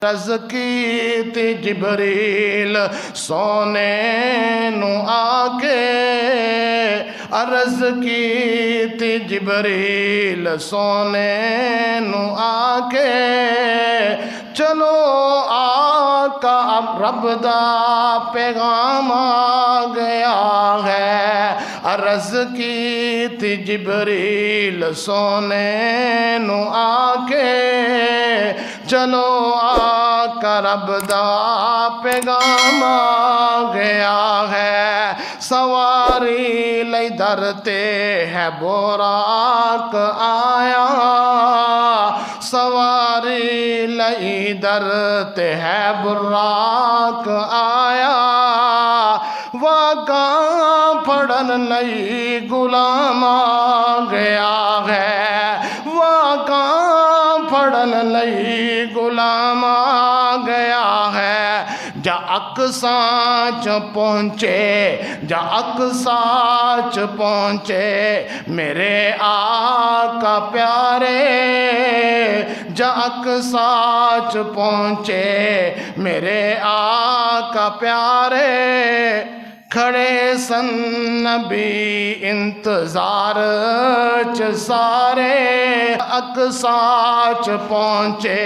عرض کیتی جبریل سونے نو آکے عرض کیتی جبریل سونے نو آکے چلو آقا اب رب دا پیغام آ گیا ہے عرض کیتی جبریل سونے نو آکے چلو آقا رب دا پیغام آ گیا ہے سواری لئی درتے ہے براق آیا سواری لئی درتے ہے براق آیا واقعہ پڑھن لئی غلام آ گیا ہے واقعہ پڑھن لئی غلام آ گیا ہے جا اقصیٰ چ پہنچے جا اقصیٰ چ پہنچے میرے آقا پیارے جا اقصیٰ چ پہنچے میرے آقا پیارے کھڑے سن نبی انتظار چ سارے اقصیٰ چ پہنچے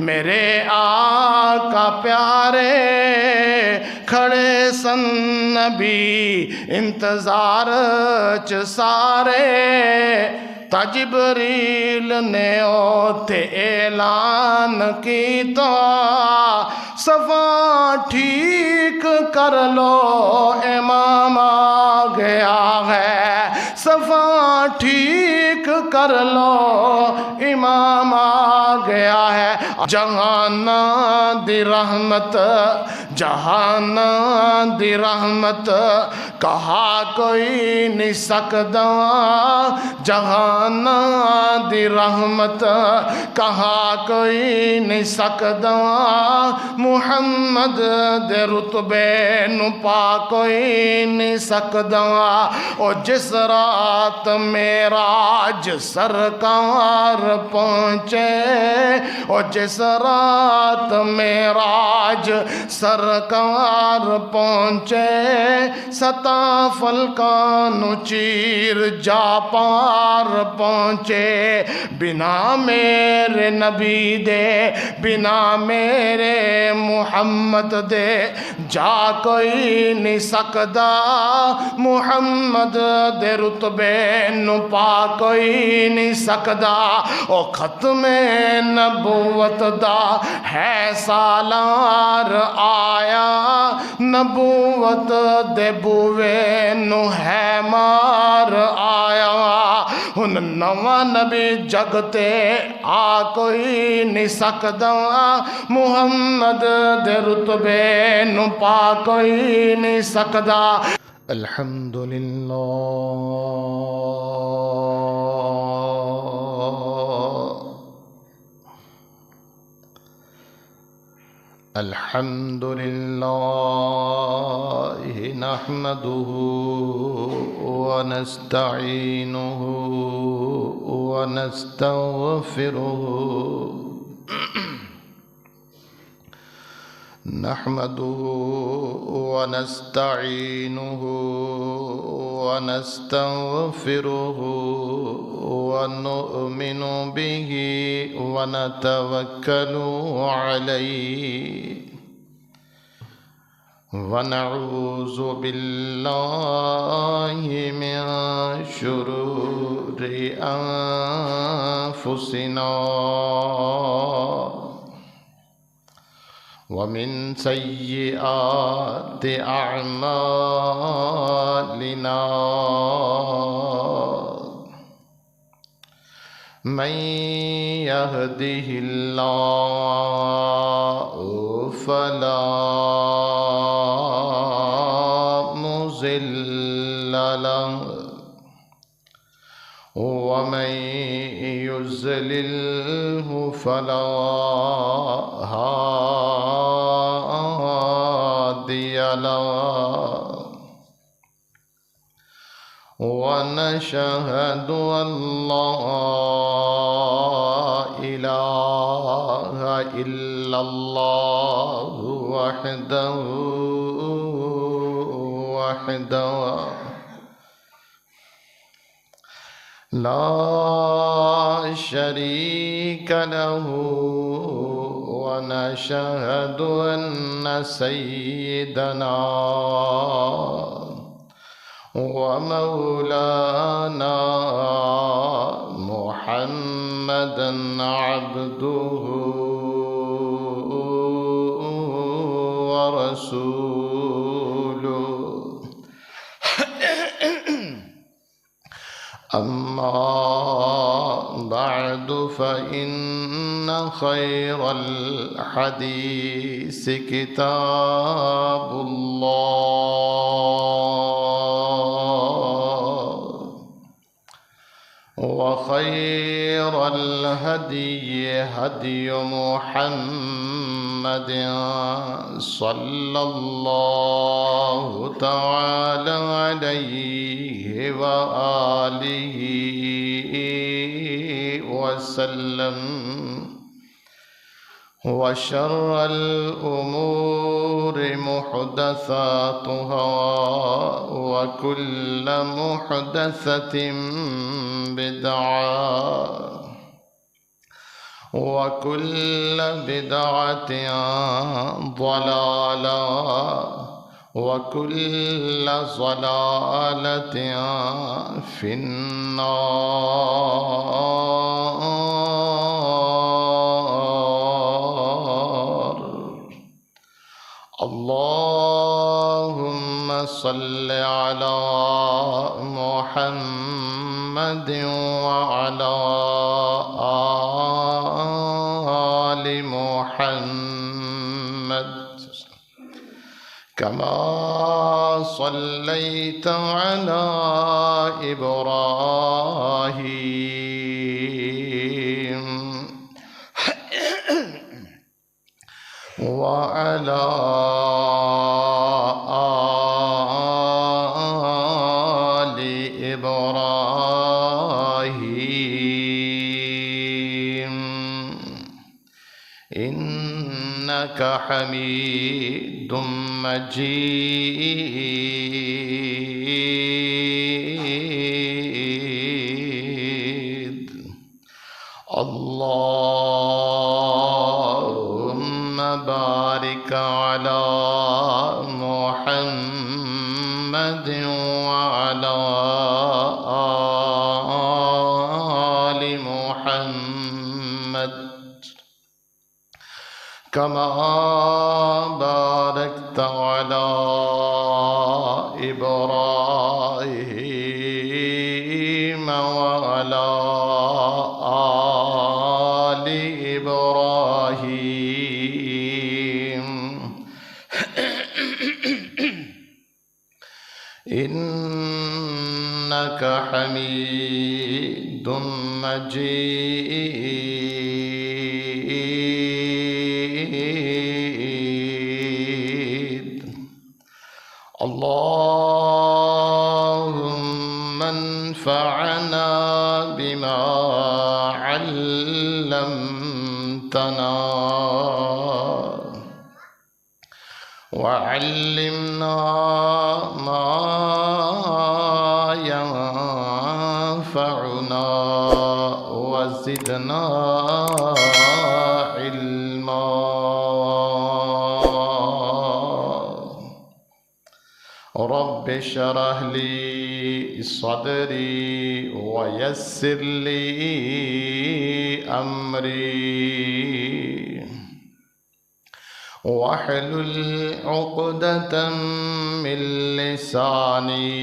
میرے آقا پیارے کھڑے سن نبی انتظار چ سارے تا جبریل نے اوتھے اعلان کیتا صفا ٹھیک کر لو امام آ گیا ہے صفا ٹھیک کر لو امام آ گیا ہے جہان دی رحمت جہان دی رحمت کہا کوئی نہیں سکدا جہان دی رحمت کہا کوئی نہیں سکدا محمد دے رتبے نو پا کوئی نہیں سکدا او جس رات معراج سرکار پہنچے او جس رات معراج سرکار پہنچے ستا فلکانو چیر جا پار پہنچے بنا میرے نبی دے بنا میرے محمد دے جا کوئی نہیں سکدا محمد دے رتبے نو پا کوئی نہیں سکدا او ختم نبوت دا ہے سالار آیا نبوت دے بوے نو ہے مار آیا ہن نواں نبی جگتے آ کوئی نہیں سکدا محمد دے رتبے نو پا کوئی نہیں سکدا الحمدللہ الحمد لله نحمده ونستعينه ونستغفره نحمده ونستعينه ونستغفره ونؤمن به ونتوكل عليه ونعوذ بالله من شرور أنفسنا ومن سيئات أعمالنا من يهده الله فلا مضل له ومن يضلله فلا هادي له ونشهد أن لا إله إلا الله الله وحده لا شريك له ونشهد أن سيدنا ومولانا محمدا عبده ورسوله أما بعد فإن خير الحديث كتاب الله وخير الهدي هدي محمد صلى الله تعالى عليه وآله وسلم وشر الأمور محدثاتها وكل محدثة بدعة وكل بدعة ضلالة وكل ضلالة في النار. اللهم صل على محمد وعلى آل محمد كما صليت على إبراهيم وعلى آل إبراهيم إنك حميد مجيد. اللهم بارك على محمد وعلى آل محمد كما باركت على إبراهيم وعلى آل إبراهيم إنك حميد مجيد. اللهم انفعنا بما علمتنا وعلمنا ما ينفعنا وزدنا علما. رب اشرح لي صدري ويسر لي أمري واحلل عقدة من لساني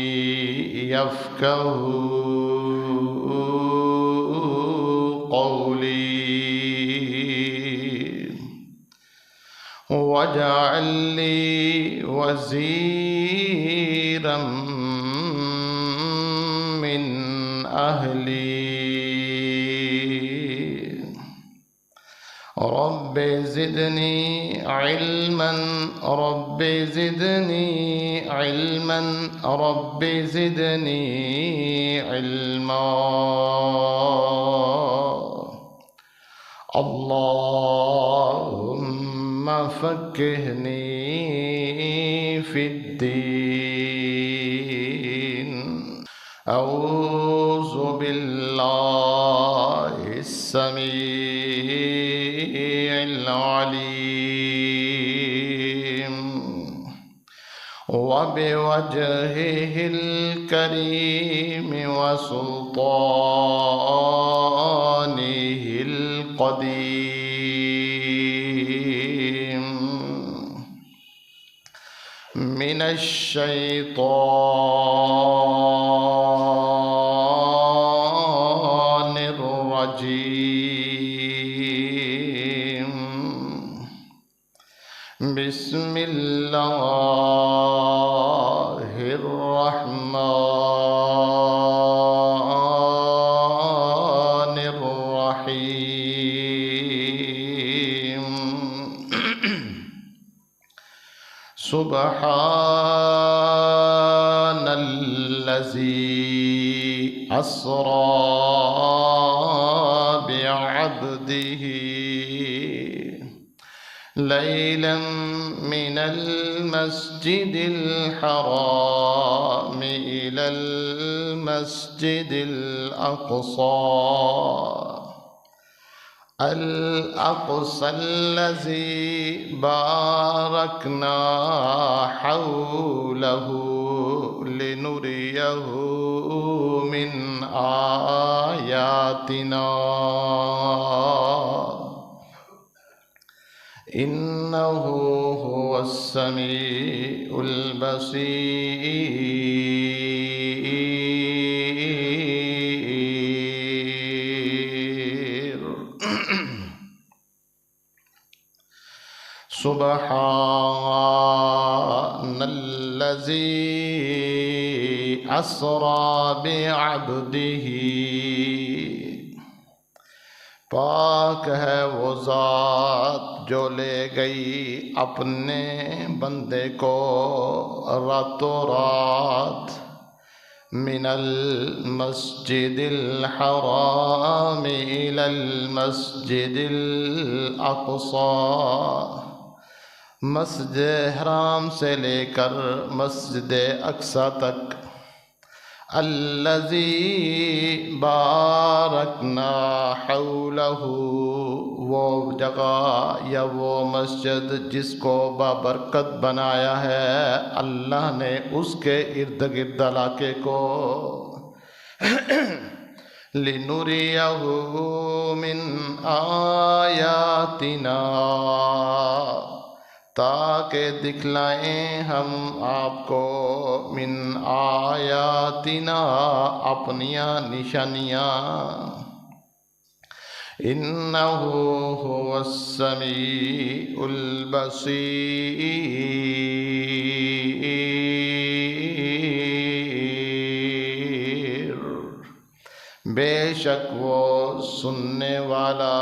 يفقه قولي واجعل لي وزيرا من أهلي. رب زدني علما رب زدني علما رب زدني علما. اللهم فقهني في الدين. أعوذ بالله السميع العليم وبوجهه الكريم وسلطانه القديم من الشيطان الرجيم. بسم الله الرحمن الرحيم. سبحان الذي أسرى بعبده ليلا من المسجد الحرام إلى المسجد الأقصى الذي باركنا حوله لنريه من آياتنا إنه هو السميع البصير. سبحان الذي أسرى بعبده. پاک ہے وہ ذات جو لے گئی اپنے بندے کو راتوں رات من المسجد الحرام إلى المسجد الأقصى، مسجد حرام سے لے کر مسجد اقصی تک، الذی بارکنا حولہ، وہ جگہ یا وہ مسجد جس کو بابرکت بنایا ہے اللہ نے اس کے ارد گرد علاقے کو، لِنُرِيَهُ مِنْ آیاتنا، تاکہ دکھلائیں ہم آپ کو من آیاتنا، اپنیاں نشانیاں، انہ هو السمیع البصیر، بے شک وہ سننے والا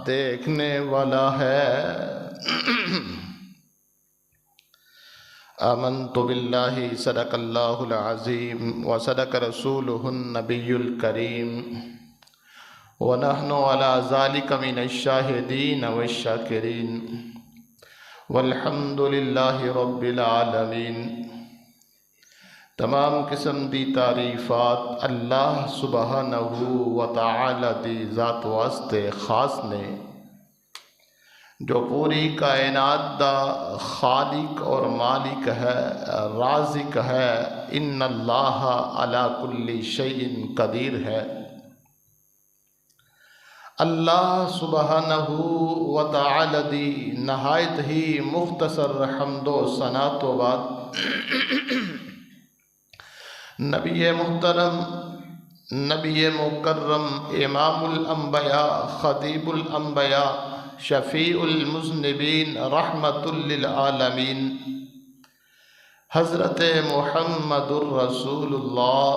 دیکھنے والا ہے۔ آمنت باللہ، صدق اللہ العظیم وصدق رسولہ النبی الکریم، ونحن على ذلك من الشاہدین والشاکرین، والحمد للہ رب العالمین۔ تمام قسم دی تعریفات اللہ سبحانہ و تعالی دی ذات واسطے خاص نے، جو پوری کائنات دا خالق اور مالک ہے، رازق ہے، ان اللہ علی کل شیء قدیر ہے۔ اللہ سبحانہ و تعالی دی نہایت ہی مختصر حمد و ثنا تو بعد نبی محترم، نبی مکرم، امام الانبیاء، خطیب الانبیاء، شفیع المذنبین، رحمت للعالمین، حضرت محمد الرسول اللہ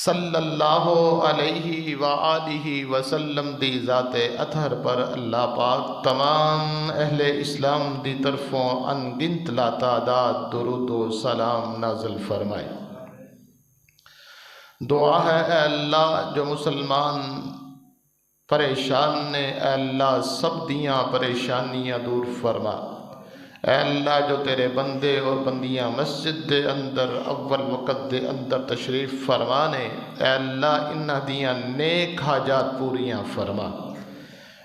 صلی اللہ علیہ وآلہ وسلم دی ذات اطہر پر اللہ پاک تمام اہل اسلام دی طرفوں انگنت لا تعداد درود و سلام نازل فرمائے۔ دعا ہے اے اللہ جو مسلمان پریشان نے، اے اللہ سب دیاں پریشانیاں دور فرما۔ اے اللہ جو تیرے بندے اور بندیاں مسجد دے اندر اول وقت دے اندر تشریف فرمانے، اے اللہ انہاں دیاں نیک حاجات پوریاں فرما۔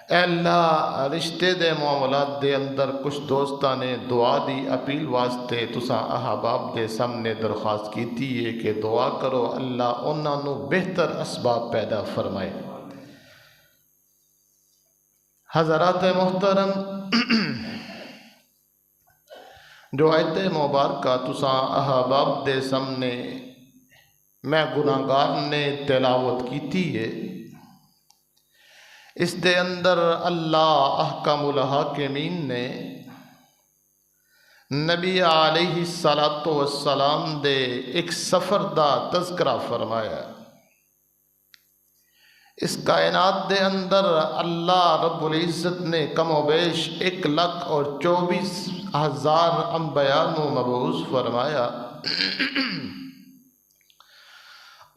اے اللہ رشتے دے معاملات دے اندر کچھ دوستاں نے دعا دی اپیل واسطے تساں احباب دے سامنے درخواست کیتی ہے کہ دعا کرو اللہ انہاں نو بہتر اسباب پیدا فرمائے۔ حضرات محترم، جو آیت مبارکہ تساں احباب دے سامنے میں گناہگار نے تلاوت کیتی ہے، اس دے اندر اللہ احکم الحاکمین نے نبی علیہ السلام دے ایک سفر دا تذکرہ فرمایا۔ اس کائنات دے اندر اللہ رب العزت نے کم و بیش 1,24,000 انبیاء نو مبعوث فرمایا،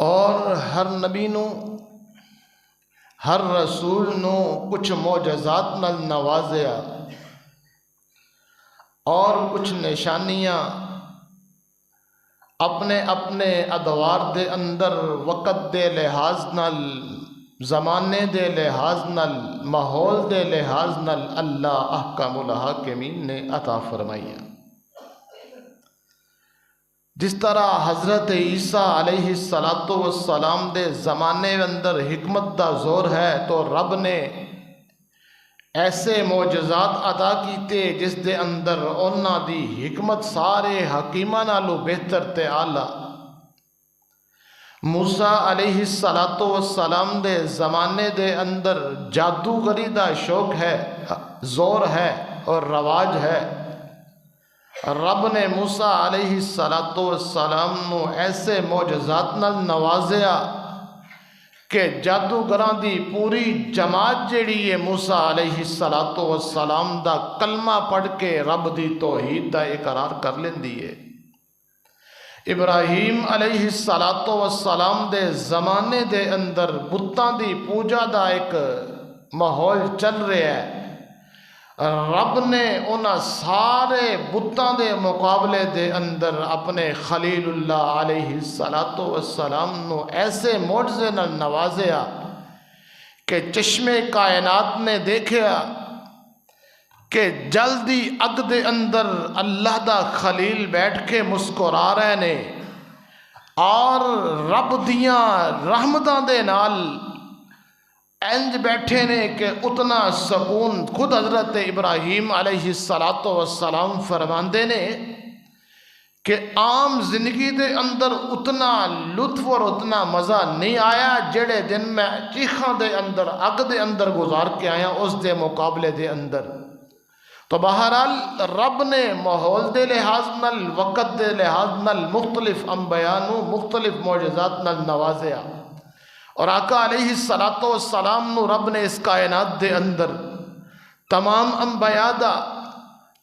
اور ہر نبی نو ہر رسول نو کچھ معجزات نال نوازیا اور کچھ نشانیاں اپنے اپنے ادوار دے اندر وقت دے لحاظ نال، زمانے دے لحاظ نال، ماحول دے لحاظ نال اللہ احکم الحاکمین نے عطا فرمائی۔ جس طرح حضرت عیسیٰ علیہ السلام دے زمانے اندر حکمت دا زور ہے، تو رب نے ایسے معجزات عطا کیتے جس دے اندر انہاں دی حکمت سارے حکیماں نالوں بہتر تے اعلیٰ۔ موسیٰ علیہ السلام دے زمانے دے اندر جادوگری دا شوق ہے، زور ہے اور رواج ہے۔ رب نے موسیٰ علیہ السلام نو ایسے معجزات نال نوازیا کہ جادوگراں دی پوری جماعت جیڑی ہے موسیٰ علیہ السلام دا کلمہ پڑھ کے رب دی توحید دا اقرار کر لیندی ہے۔ ابراہیم علیہ السلام دے زمانے دے اندر بتاں دی پوجا دا ایک ماحول چل رہا ہے۔ رب نے انہاں سارے بتاں دے مقابلے دے اندر اپنے خلیل اللہ علیہ السلام نو ایسے معجزے نال نوازیا کہ چشمے کائنات نے دیکھا کہ جلدی اگ دے اندر اللہ دا خلیل بیٹھ کے مسکرا رہے نے، اور رب دیاں رحمتاں دے نال انج بیٹھے نے کہ اتنا سکون خود حضرت ابراہیم علیہ السلام فرماندے نے کہ عام زندگی دے اندر اتنا لطف اور اتنا مزہ نہیں آیا جڑے دن میں چیخاں دے اندر اگ دے اندر گزار کے آیا اس دے مقابلے دے اندر۔ تو بہرحال رب نے ماحول دے لحاظ نال، وقت دے لحاظ نال مختلف انبیاء نو مختلف معجزات نال نوازیا، اور آقا علیہ السلام نو رب نے اس کائنات دے اندر تمام انبیاء دا،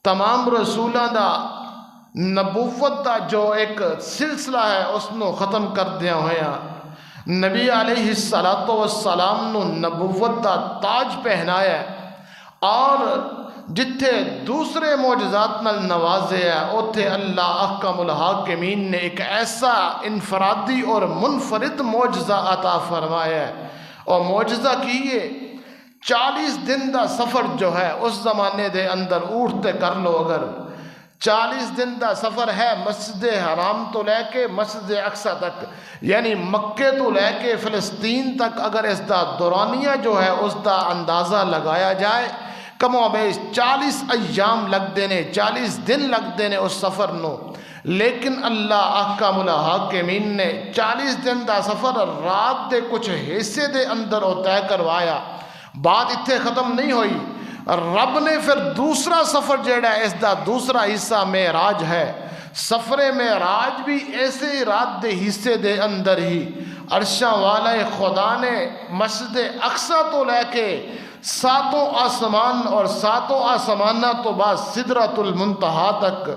تمام رسولاں دا نبوت دا جو ایک سلسلہ ہے اس نو ختم کر دیا ہویا۔ نبی علیہ السلام نو نبوت دا تاج پہنایا ہے، اور جتھے دوسرے معجزات نال نوازے ہے اوتھے اللہ احکم الحاکمین نے ایک ایسا انفرادی اور منفرد معجزہ عطا فرمایا ہے، اور معجزہ کیے 40 دن دا سفر جو ہے اس زمانے دے اندر اٹھتے کر لو، اگر 40 دن دا سفر ہے مسجد حرام تو لے کے مسجد اقصی تک، یعنی مکے تو لے کے فلسطین تک اگر اس دا دورانیہ جو ہے اس دا اندازہ لگایا جائے، کم و بیش 40 ایام لگ دینے، 40 دن لگ دینے اس سفر نو، لیکن اللہ احکام الحاکمین نے 40 دن دا سفر رات دے کچھ حصے دے اندر طے کروایا۔ بات اتھے ختم نہیں ہوئی، رب نے پھر دوسرا سفر جیڑا ہے اس دا دوسرا حصہ معراج ہے۔ سفر معراج بھی ایسے ہی رات دے حصے دے اندر ہی عرشاں والے خدا نے مسجد اقصی تو لے کے ساتوں آسمان اور ساتوں آسمانہ تو بعد سدرۃ المنتہا تک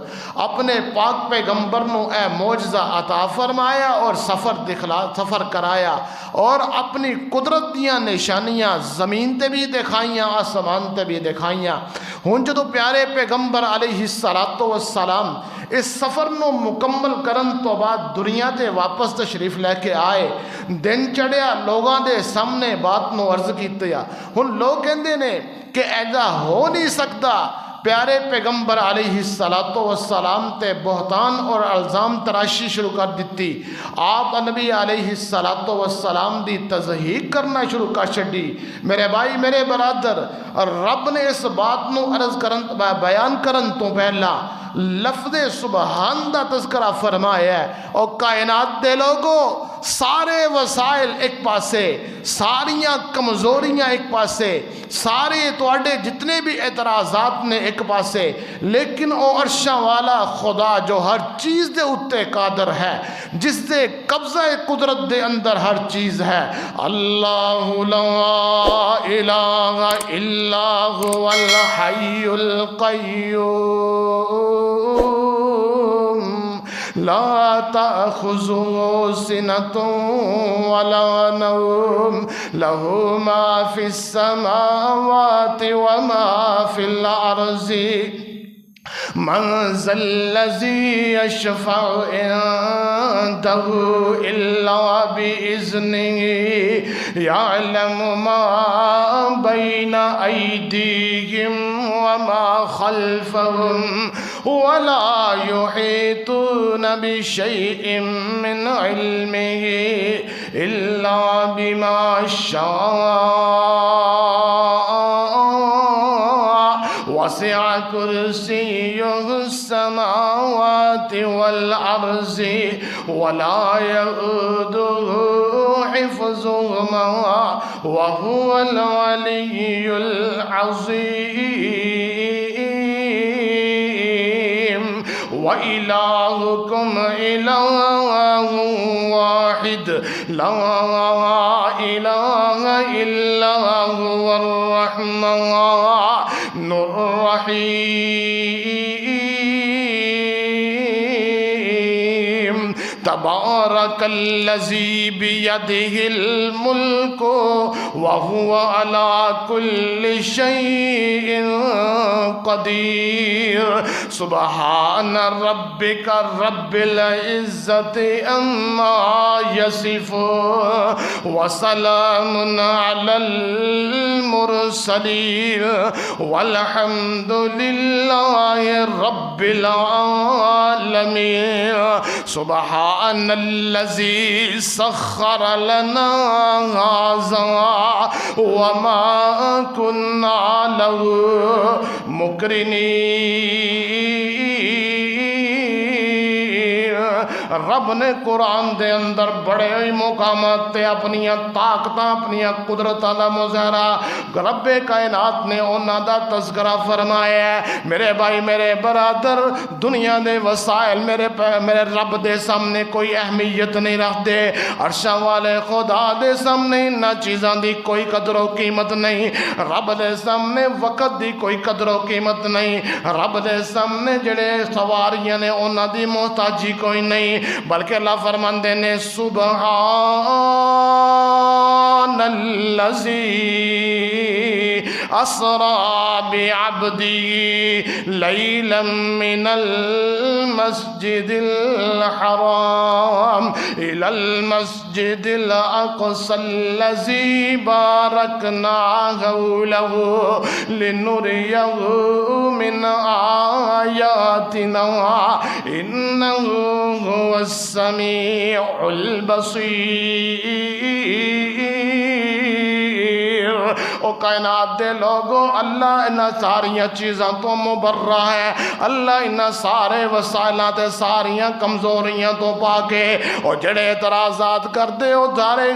اپنے پاک پیغمبر نو اے معجزہ عطا فرمایا اور سفر کرایا اور اپنی قدرت دیاں نشانیاں زمین تے بھی دکھائیاں آسمان تے بھی دکھائیاں۔ ہن جدو پیارے پیغمبر علیہ السلام اس سفر نو مکمل کرن تو بعد دنیا تے واپس تشریف لے کے آئے، دن چڑھیا، لوگاں دے سامنے بات نو عرض کیتیا۔ ہن لوگ کہندے نے کہ ایسا ہو نہیں سکتا، پیارے پیغمبر علیہ السلام تے بہتان اور الزام تراشی شروع کر دیتی۔ آپ نبی علیہ السلام دی تضحیق کرنا شروع کر چھڈی۔ میرے بھائی میرے برادر، رب نے اس بات نو بیان کرن تو پہلا لفظ سبحان دا تذکرہ فرمایا ہے۔ اور کائنات دے لوگوں، سارے وسائل ایک پاسے، ساریاں کمزوریاں ایک پاسے، سارے تواڈے جتنے بھی اعتراضات نے ایک پاسے، لیکن او عرشاں والا خدا جو ہر چیز دے اتے قادر ہے، جس دے قبضہ قدرت دے اندر ہر چیز ہے۔ اللہ لا الہ الا هو الحی القیوم لا تأخذه سنة ولا نوم له ما في السماوات وما في الأرض من ذا الذي يشفع عنده إلا بإذنه يعلم ما بين أيديهم وما خلفهم ولا يحيطون بشيء من علمه إلا بما شاء وسع كرسيه السماوات والأرض ولا يؤوده حفظهما وهو العلي العظيم وإلهكم إله واحد لا إله إلا هو الرحمن الرحيم تبارك الذي بيده الملك وهو على كل شيء قدير سبحان ربك رب العزة عما يصفون وسلام على المرسلين والحمد لله رب العالمين سبحان الذي سخر لنا هذا وما كنا له مقرنين رب نے قرآن دے اندر بڑے ہی مقامات تے اپنی طاقتاں اپنی قدرتاں دا مظاہرہ رب کائنات نے انہاں دا تذکرہ فرمایا ہے۔ میرے بھائی میرے برادر، دنیا دے وسائل میرے رب دے سامنے کوئی اہمیت نہیں رکھتے۔ عرشاں والے خدا دے سامنے انہاں چیزاں دی کوئی قدر و قیمت نہیں۔ رب دے سامنے وقت دی کوئی قدر و قیمت نہیں۔ رب دے سامنے جڑے سواریاں نے انہاں دی محتاجی کوئی نہیں، بلکہ اللہ فرماندے نے سبحان الذی اسرا بعبده لیلا من المسجد الحرام الى المسجد الاقصى الذي باركنا حوله لنريه من آياتنا انه هو السميع البصير۔ او کائنات دے لوگوں، اللہ انہاں ساریاں چیزاں تو مبرہ ہے، اللہ انہاں سارے وسائلہ تے ساریاں کمزوریاں تو پاکے۔ اور جڑے اعتراضات کر دے او دارے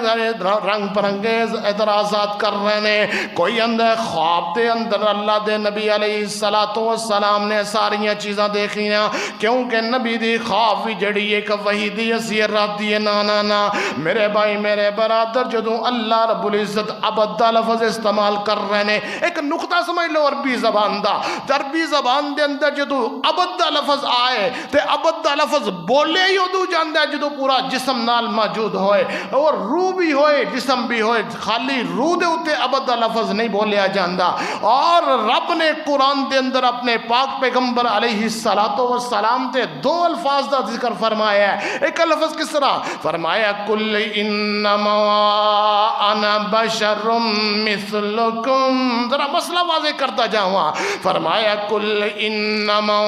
رنگ پرنگیز اعتراضات کر رہے نے۔ کوئی اندر خواب دے اندر اللہ دے نبی علیہ السلام نے ساریاں چیزاں دیکھیاں، کیونکہ نبی دی خواب بھی جڑی ایک وحی دی اسیر رات دی نا نا نا۔ میرے بھائی میرے برادر، جدوں اللہ رب العزت عبد دا لفظ واسطے استعمال کر رہے ہیں. ایک نقطہ سمجھ لو عربی زبان دا. عربی زبان دے اندر جدو ابد دا لفظ آئے تے ابد دا لفظ بولے ہی ادو جاندہ ہے جدو پورا جسم نال موجود ہوئے اور روح بھی ہوئے جسم بھی ہوئے. خالی روح دے اتے ابد دا لفظ نہیں بولیا جاندہ. اور رب نے قرآن دے اندر اپنے پاک پیغمبر علیہ السلام تے دو الفاظ دا ذکر فرمایا ہے. ایک لفظ کس طرح فرمایا کل انما انا بشر مثلکم. ذرا مسئلہ واضح کرتا جاؤں. فرمایا کل انما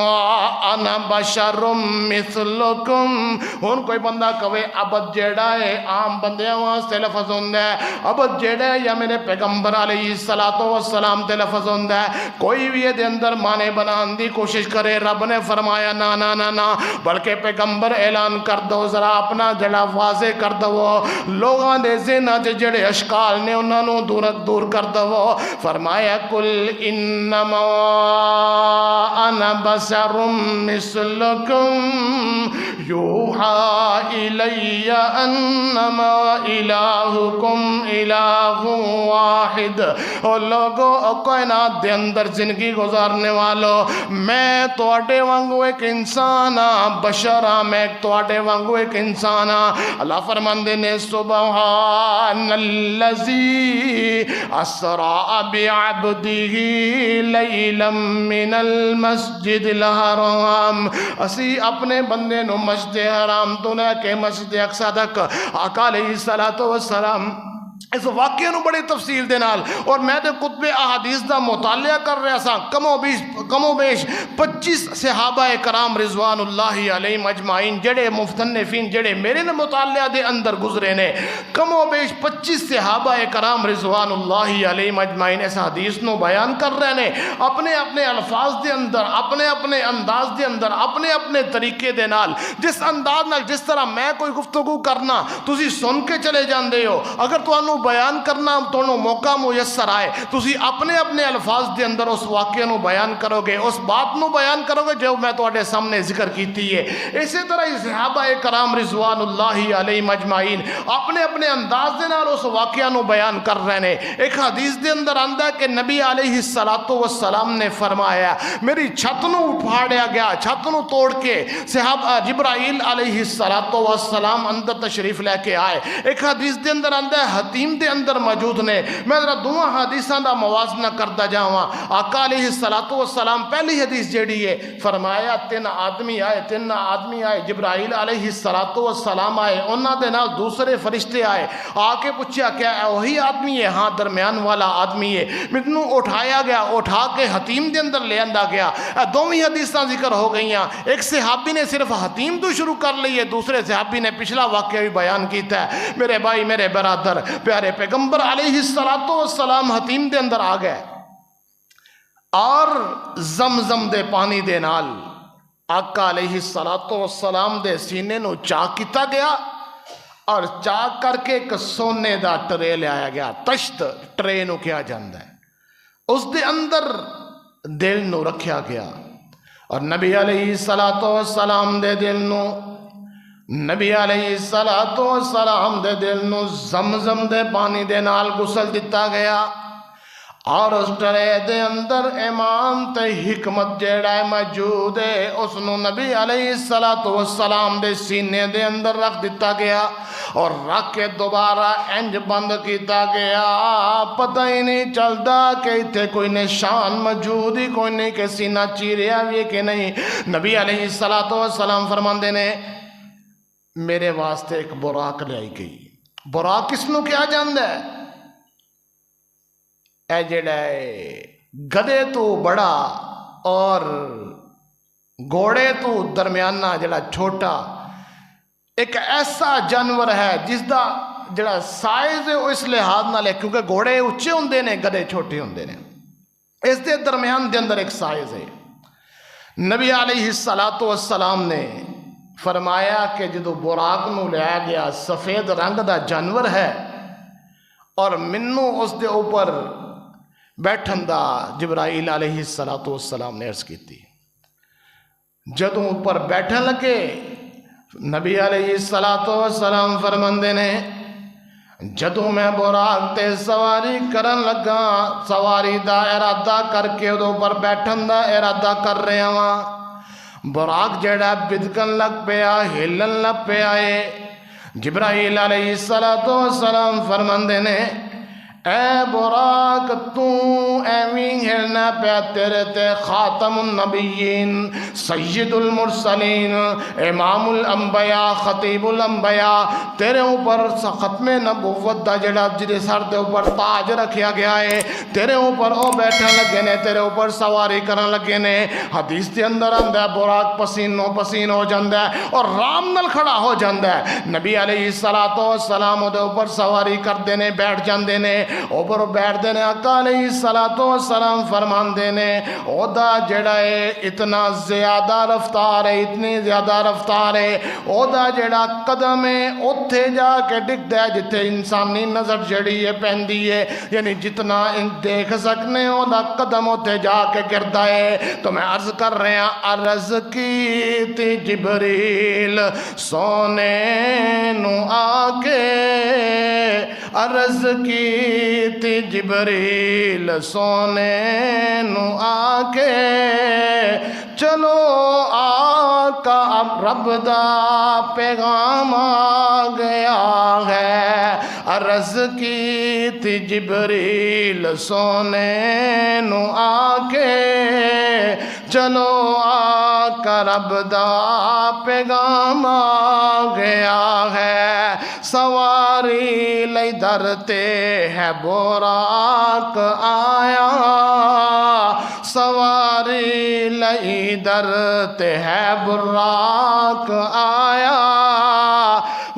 انا بشر مثلکم. ہون کوئی بندہ کہے عبد جیڑا ہے عام بندیاں واسطے لفظ ہوندہ ہے, عبد جیڑا ہے یا میرے پیغمبر علیہ السلام تے لفظ ہوندہ ہے. کوئی بھی یہ دے اندر مانے بنان دی کوشش کرے. رب نے فرمایا نا نا نا نا, بلکہ پیغمبر اعلان کر دو, ذرا اپنا جڑا واضح کر دو, لوگاں دے ذہناں تے جڑے اشکال نے انہاں نوں دور کر دو. فرمایا کل انما انا بشر مثلکم یوحا الی انما الہکم الہ واحد. اور لوگو کائنات دے اندر زندگی گزارنے والو, میں توڑے وانگو ایک انسان ہاں, بشر ہاں, میں توڑے وانگو ایک انسان ہاں. اللہ فرماندے نے سبحان اللذی اسرا بعبدہ لیلا من المسجد الحرام. اسی اپنے بندے نو مسجد حرام تو نہ کہ مسجد اقصی تک. آقا علیہ السلام اس واقعے نو بڑی تفصیل دے نال اور میں تے کتب احادیث دا مطالعہ کر رہا سا. کم و بیش 25 صحابہ کرام رضوان اللہ علیہم اجمعین جڑے مفتنفین جڑے میرے نے مطالعہ دے اندر گزرے نے, کم و بیش 25 صحابہ کرام رضوان اللہ علیہم اجمعین اس حدیث نو بیان کر رہے نے اپنے اپنے الفاظ دے اندر, اپنے اپنے انداز دے اندر, اپنے اپنے طریقے دے نال. جس انداز نال جس طرح میں کوئی گفتگو کرنا تسی سن کے چلے جاندے ہو, اگر تو بیان کرنا تو موقع میسر آئے تسی اپنے اپنے الفاظ دے اندر اس واقعے نو بیان کرو گے, اس بات نو بیان کرو گے جو میں تواڈے سامنے ذکر کیتی ہے. اسی طرح ہی صحابہ کرام رضوان اللہ علیہم اجمعین اپنے اپنے انداز دے نال اس واقعہ نو بیان کر رہے ہیں. ایک حدیث دے اندر آندا ہے کہ نبی علیہ السلام نے فرمایا میری چھت نو اپھاڑیا گیا, چھت نو توڑ کے صحابہ جبرائیل علیہ السلام اندر تشریف لے کے آئے. ایک حدیث دے اندر آندا ہے حتیم دے اندر موجود نے. میں ذرا دونوں حدیثاں دا موازنہ کرتا جاواں. آقا علیہ السلام پہلی حدیث جیڑی ہے فرمایا تین آدمی آئے, جبرائیل علیہ السلام آئے, انہاں دے نال دوسرے فرشتے آئے, آ کے پوچھا کیا وہی آدمی ہے؟ ہاں درمیان والا آدمی ہے. مینوں اٹھایا گیا, اٹھا کے حتیم دے اندر لے آندا گیا. دونوں حدیثاں ذکر ہو گئیاں. ایک صحابی نے صرف حتیم تو شروع کر لی ہے, دوسرے صحابی نے پچھلا واقعہ بھی بیان کیتا ہے. میرے بھائی میرے برادر پیارے پیغمبر علیہ السلام حتیم دے اندر آ گئے اور زمزم دے پانی دے نال آقا علیہ السلام دے سینے نو چاک کیتا گیا اور چاک کر کے ایک سونے دا ٹرے لے آیا گیا. تشت ٹرے نو کیا جاندا ہے, اس دے اندر دل نو رکھیا گیا اور نبی علیہ السلام دے دل نو نبی علیہ السلام دے دل نو زمزم دے پانی دے نال غسل دتا گیا اور اس ٹرے دے اندر ایمان تے حکمت جیڑا ہے موجود ہے اس نو نبی علیہ السلام دے سینے دے اندر رکھ دتا گیا اور رکھ کے دوبارہ انج بند کیتا گیا. پتہ ہی نہیں چلدا کہ ایتھے کوئی نشان موجود ہی کوئی نہیں کہ سینہ چیریا بھی کہ نہیں. نبی علیہ السلام فرماندے نے میرے واسطے ایک براق لے آئی گئی. براق کس نو کیا جاندا ہے؟ اے جڑا ہے گدے تو بڑا اور گھوڑے تو درمیانہ جڑا چھوٹا ایک ایسا جانور ہے جس دا جڑا سائز ہے اس لحاظ نال ہے, کیونکہ گھوڑے اچھے ہوندے نے گدے چھوٹے ہوندے نے, اس دے درمیان دے اندر ایک سائز ہے. نبی علیہ السلام نے فرمایا کہ جدو براق نو لیا گیا سفید رنگ دا جانور ہے اور منو اس دے اوپر بیٹھن دا جبرائیل علیہ السلام نے عرض کی تھی. جدو اوپر بیٹھن لگے نبی علیہ السلام فرماندے نے جدوں میں براق تے سواری کرن لگا سواری دا ارادہ کر کے ادو پر بیٹھن دا ارادہ کر رہا ہاں براق جڑا بدکن لگ پیا ہلن لگ پیا ہے جبرائیل علیہ السلام فرماندے نے اے براق تو ایویں ہلنا پیا تیرے تے خاتم النبیین سید المرسلین امام الانبیاء خطیب الانبیاء تیرے اوپر ختم نبوت دا جڑا جدے سر دے اوپر تاج رکھیا گیا ہے تیرے اوپر او بیٹھن لگے نے تیرے اوپر سواری کرن لگے نے حدیث دے اندر آندا ہے براق پسینوں پسین ہو جاندا ہے اور رام نال کھڑا ہو جاندا ہے نبی علیہ السلام دے اوپر سواری کردے نے بیٹھ جاندے نے اوپر بیٹھ دے نے آقا علیہ السلام فرمان دے نے او دا جڑا ہے اتنا زیادہ رفتار ہے اتنی زیادہ رفتار ہے او دا جڑا قدم ہے اتھے جا کے ڈگ دے جتے انسانی نظر جڑی ہے پہندی ہے یعنی جتنا دیکھ سکنے او دا قدم اتھے جا کے گردہ ہے تو میں عرض کر رہے ہیں عرض کی تی جبریل سونے نو آکے عرض کی تی جبریل سونے نو آکے چلو آقا اب رب دا پیغام آ گیا ہے عرض کی تی جبریل سونے نو آکے چلو آقا رب دا پیغام آ گیا ہے سواری لئی درتے ہے براق آیا سواری لئی درتے ہے براق آیا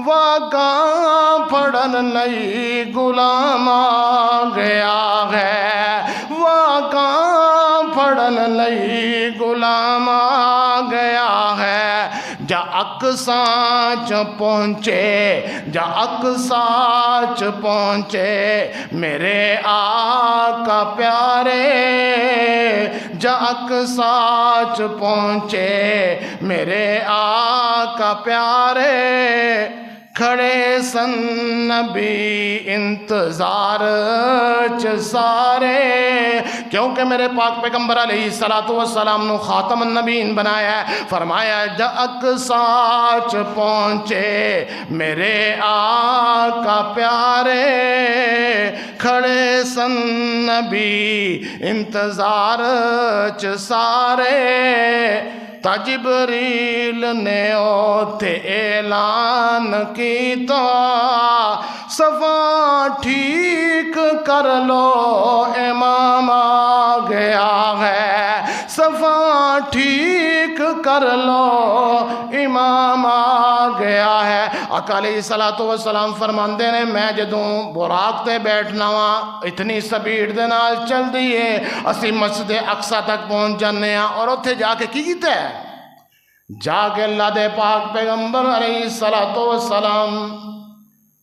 واقعہ پڑھن لئی غلام آ گیا ہے واقعہ پڑھن لئی غلام آ گیا ہے جا اقصیٰ چ پہنچے جا اقصیٰ چ پہنچے میرے آقا پیارے جا اقصیٰ چ پہنچے میرے آقا پیارے کھڑے سن نبی انتظار چ سارے کیونکہ میرے پاک پیغمبر علیہ السلام نو خاتم النبیین بنایا ہے فرمایا جا اقصیٰ چ پہنچے میرے آقا پیارے کھڑے سن نبی انتظار چ سارے تا جبریل نے اوتھے اعلان کیتا صفا ٹھیک کر لو امام آ گیا ہے صفا ٹھیک کر لو امام آ گیا ہے آقا علیہ السلام فرماندے نے میں جدوں براق تے بیٹھنا وا اتنی سپیڈ دے نال چل دی ہے اسی مسجد اقصیٰ تک پہنچ جانے ہیں اور اتھے جا کے کی کیتا ہے جا کے اللہ دے پاک پیغمبر علیہ السلام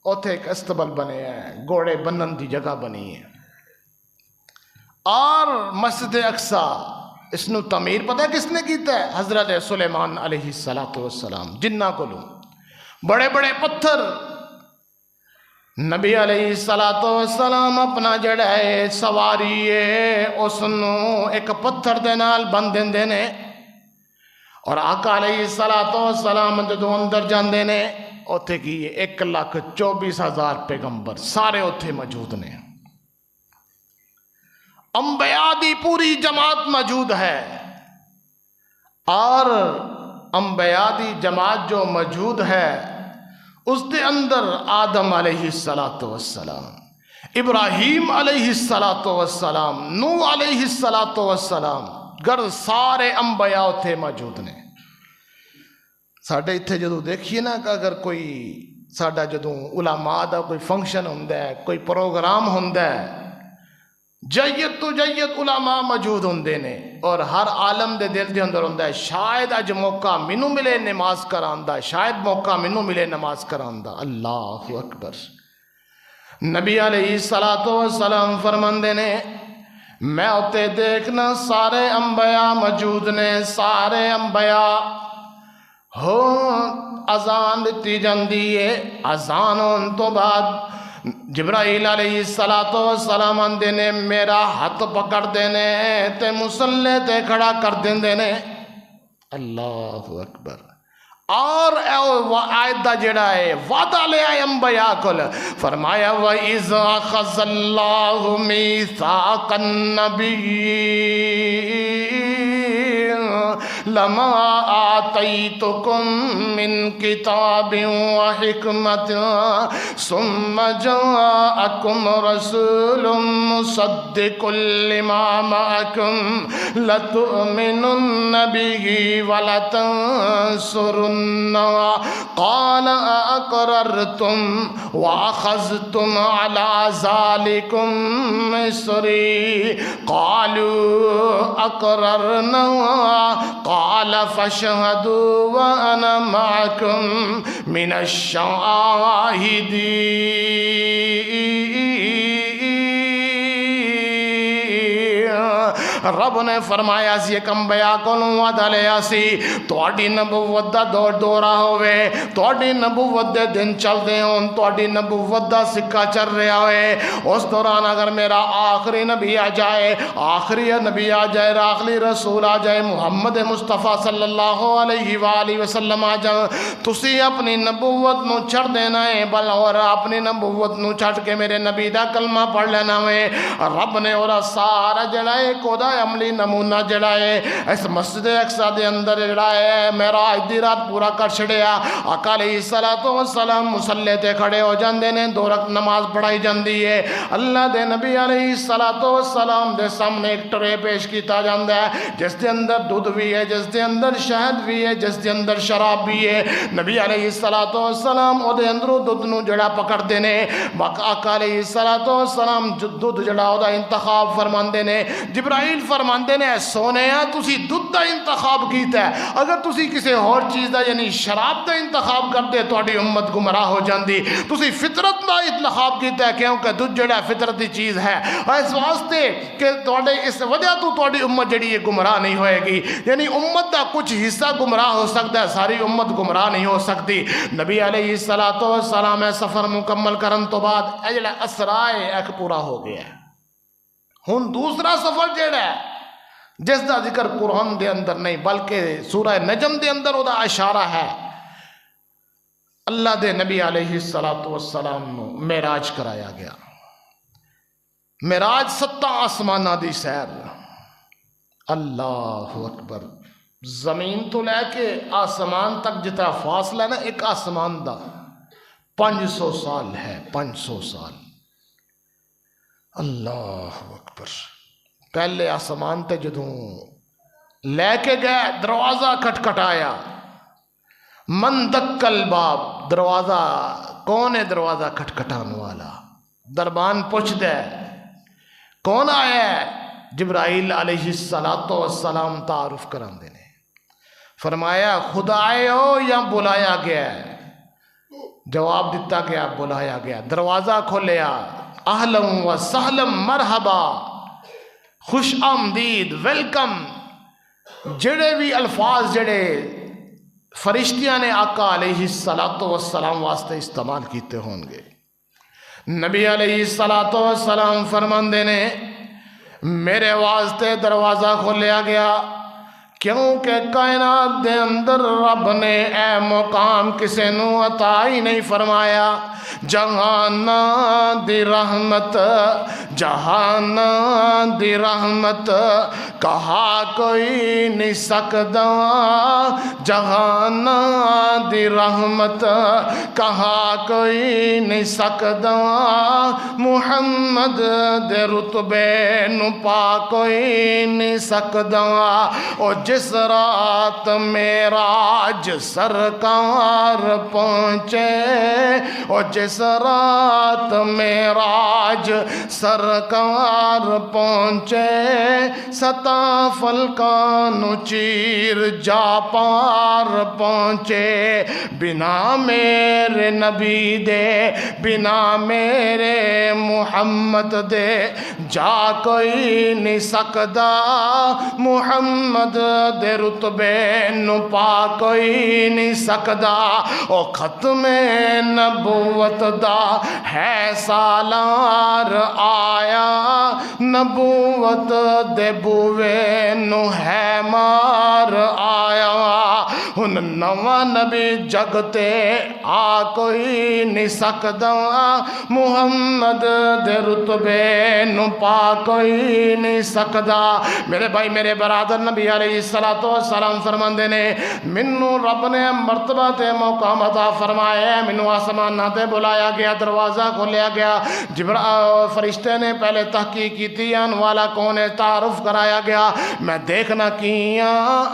اتھے ایک استبل بنے ہیں گھوڑے بنن دی جگہ بنی ہے اور مسجد اقصیٰ اس نو تعمیر پتہ کس نے کیتا ہے حضرت سلیمان علیہ السلام جنہ کو لوں بڑے بڑے پتھر نبی علیہ السلام اپنا جڑا ہے سواری ہے اس نو ایک پتھر دے نال بن دیندے نے اور آقا علیہ السلام جدوں اندر جاندے نے اتھے کی 1,24,000 پیغمبر سارے اتھے موجود نے انبیاء دی پوری جماعت موجود ہے اور انبیاء دی جماعت جو موجود ہے اس دے اندر آدم علیہ السلام ابراہیم علیہ السلام نوح علیہ السلام گر سارے انبیاء اتھے موجود نے ساڑھے اتھے جدو دیکھئے نا کہ اگر کوئی ساڑھا جدو علماء دا کوئی فنکشن ہوندہ ہے کوئی پروگرام ہوندہ ہے جید تو جید علماء موجود ہوندے نے اور ہر عالم دے دل دے اندر ہوندہ ہے شاید اج موقع منو ملے نماز کراندہ شاید موقع منو ملے نماز کراندہ اللہ اکبر نبی علیہ السلام فرماندے نے میں اتے دیکھنا سارے انبیاء موجود نے سارے انبیاء ہو اذان دیتی جاندی ہے اذان ہون تو بعد جبرائیل علیہ السلام آندے نے میرا ہاتھ پکڑ دینے تے مسلح تے کھڑا کر دیندے نے. اللہ اکبر. اور آیت دا جڑا ہے وعدہ لے آئے انبیاء کل فرمایا وَإِذْ أَخَذَ اللَّهُ مِيثَاقَ النَّبِيِّينَ لَمَا آتَيْتُكُم مِّن كِتَابٍ وَحِكْمَةٍ ثُمَّ جَاءَكُمْ رَسُولٌ مُصَدِّقٌ لِّمَا مَعَكُمْ لَتُؤْمِنُنَّ بِهِ وَلَتَنصُرُنَّهُ قال أأقررتم وأخذتم على ذلكم إصري قالوا أقررنا قال فاشهدوا وأنا معكم من الشاهدين. رب نے فرمایا سی ایک انبیاء کو وعدہ لیا سی تہاڈی نبوت دا دور دورہ ہوئے تہاڈی نبوت دے دن چل دے ہون تہاڈی نبوت دا سکہ چل رہا ہوئے اس دوران اگر میرا آخری نبی آ جائے آخری نبی آ جائے آخری رسول آ جائے محمد مصطفیٰ صلی اللہ علیہ وآلہ وسلم آ جائے تسی اپنی نبوت نو چھڑ دینا ہے بل اور اپنی نبوت نو چھڑ کے میرے نبی دا کلمہ پڑھ لینا ہے. رب نے اور سارا جڑا ہے کودا عملی نمونہ جڑا ہے اس مسجد اقصی دے اندر جڑا ہے معراج دی رات پورا کر چھڑیا. آقا علیہ السلام مصلی تے کھڑے ہو جاندے نے 2 رکعت نماز پڑھائی جاندی ہے. اللہ دے نبی علیہ السلام دے سامنے ایک ٹرے پیش کیتا جاندا ہے جس دے اندر دودھ بھی ہے جس دے اندر شہد بھی ہے جس دے اندر شراب بھی ہے. نبی علیہ السلام او دے اندروں دودھ نو جڑا پکڑ دے نے آقا علیہ السلام دودھ جڑا او دا انتخاب فرماندے نے. جبرائیل فرماندے نے سونیا تسی دودھ دا انتخاب کیتا ہے اگر تسی کسی اور چیز دا یعنی شراب دا انتخاب کرتے تہاڈی امت گمراہ ہو جاندی. تسی فطرت دا انتخاب کیتا ہے کیونکہ دودھ جڑا فطرتی چیز ہے اس واسطے کہ تہاڈے اس وجہ تو تہاڈی امت جڑی ہے گمراہ نہیں ہوئے گی. یعنی امت دا کچھ حصہ گمراہ ہو سکتا ہے ساری امت گمراہ نہیں ہو سکتی. نبی علیہ السلام سفر مکمل کرن تو بعد اے جڑا اسرائے ایک پورا ہو گیا ہے. ہن دوسرا سفر جڑا ہے جس دا ذکر قرآن دے اندر نہیں بلکہ سورہ نجم دے اندر او دا اشارہ ہے. اللہ دے نبی علیہ السلام نو معراج کرایا گیا. معراج 7 آسمانہ دی سیر. اللہ اکبر. زمین تو لے کے آسمان تک جتا فاصلہ ہے نا ایک آسمان دا 500 سال ہے 500 سال. اللہ اکبر. پہلے آسمان تے جدوں لے کے گئے دروازہ کھٹکھٹایا من دکل باب دروازہ کون ہے دروازہ کھٹکھٹان والا دربان پوچھ دے کون آیا ہے جبرائیل علیہ السلام تعارف کران دینے فرمایا خدا آئے ہو یا بلایا گیا ہے. جواب دیتا گیا بلایا گیا. دروازہ کھولیا اہلا و سہلا مرحبا خوش آمدید ویلکم جڑے بھی الفاظ جڑے فرشتیاں نے آقا علیہ السلام واسطے استعمال کیتے ہوں گے. نبی علیہ السلام فرماندے نے میرے واسطے دروازہ کھولیا گیا کیونکہ کائنات دے اندر رب نے اے مقام کسے نو عطا ہی نہیں فرمایا. جہان دی رحمت کہا کوئی نہیں سکدا جہان دی رحمت کہا کوئی نہیں سکدا محمد دے رتبے نو پا کوئی نہیں سکدا. او جس رات معراج سرکار پہنچے او جس رات معراج سرکار سرکار پہنچے ستا فلکانو چیر جا پار پہنچے بنا میرے نبی دے بنا میرے محمد دے جا کوئی نہیں سکدا محمد دے رتبے نو پا کوئی نہیں سکدا او ختم نبوت دا ہے سالار آیا نبوت دے بوے نو ہے مار آیا ہن نواں نبی جگتے آ کوئی نہیں سکدا محمد دے رتبے نو پا کوئی نہیں سکدا میرے بھائی میرے برادر نبی علیہ السلام فرماندے نے منو رب نے مرتبہ تے مقام عطا فرمایا منو آسمان تے بلایا گیا دروازہ کھولیا گیا فرشتے نے پہلے تحقیق کی تھی آن والا کون ہے تعارف کرایا گیا میں دیکھنا کیا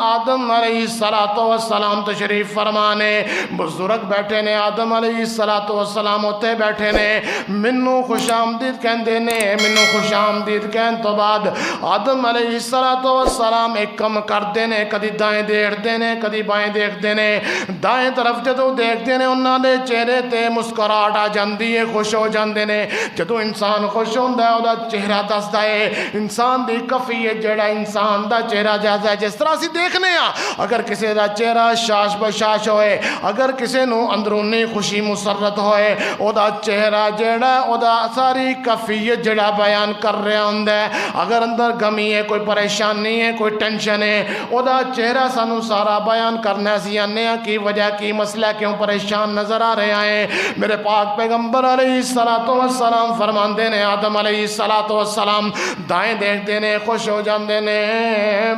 آدم علیہ السلام تشریف فرمانے بزرگ بیٹھے نے آدم علیہ السلام ہوتے بیٹھے نے منو خوش آمدید کہندے نے منو خوش آمدید کہن تو بعد آدم علیہ السلام ایک کم کر دینے کدی دائیں دیکھ دینے کدی بائیں دیکھ دینے دائیں طرف جدو دیکھ دینے انہاں دے چہرے تے مسکراہٹ آ جاندی ہے خوش ہو جاندے نے جدو انسان خوش ہوندا ہے اودا چہرہ دسدا ہے انسان دی کفیت جڑا انسان دا چہرہ جیسا ہے جس طرح سی دیکھنے ہاں اگر کسی دا چہرہ شاش بشاش ہوئے اگر کسی نو اندرونی خوشی مسرت ہوئے اودا چہرہ جڑا اودا ساری کفیت جڑا بیان کر رہا ہوندا ہے اگر اندر غمی ہے کوئی پریشانی ہے کوئی ٹینشن ہے اودا چہرہ سانو سارا بیان کرنا سی آنے کی وجہ کی مسئلہ کیوں پریشان نظر آ رہے ہیں میرے پاک پیغمبر علیہ السلام فرماندے نے آدم علیہ السلام دائیں دیکھ دینے خوش ہو جاندے نے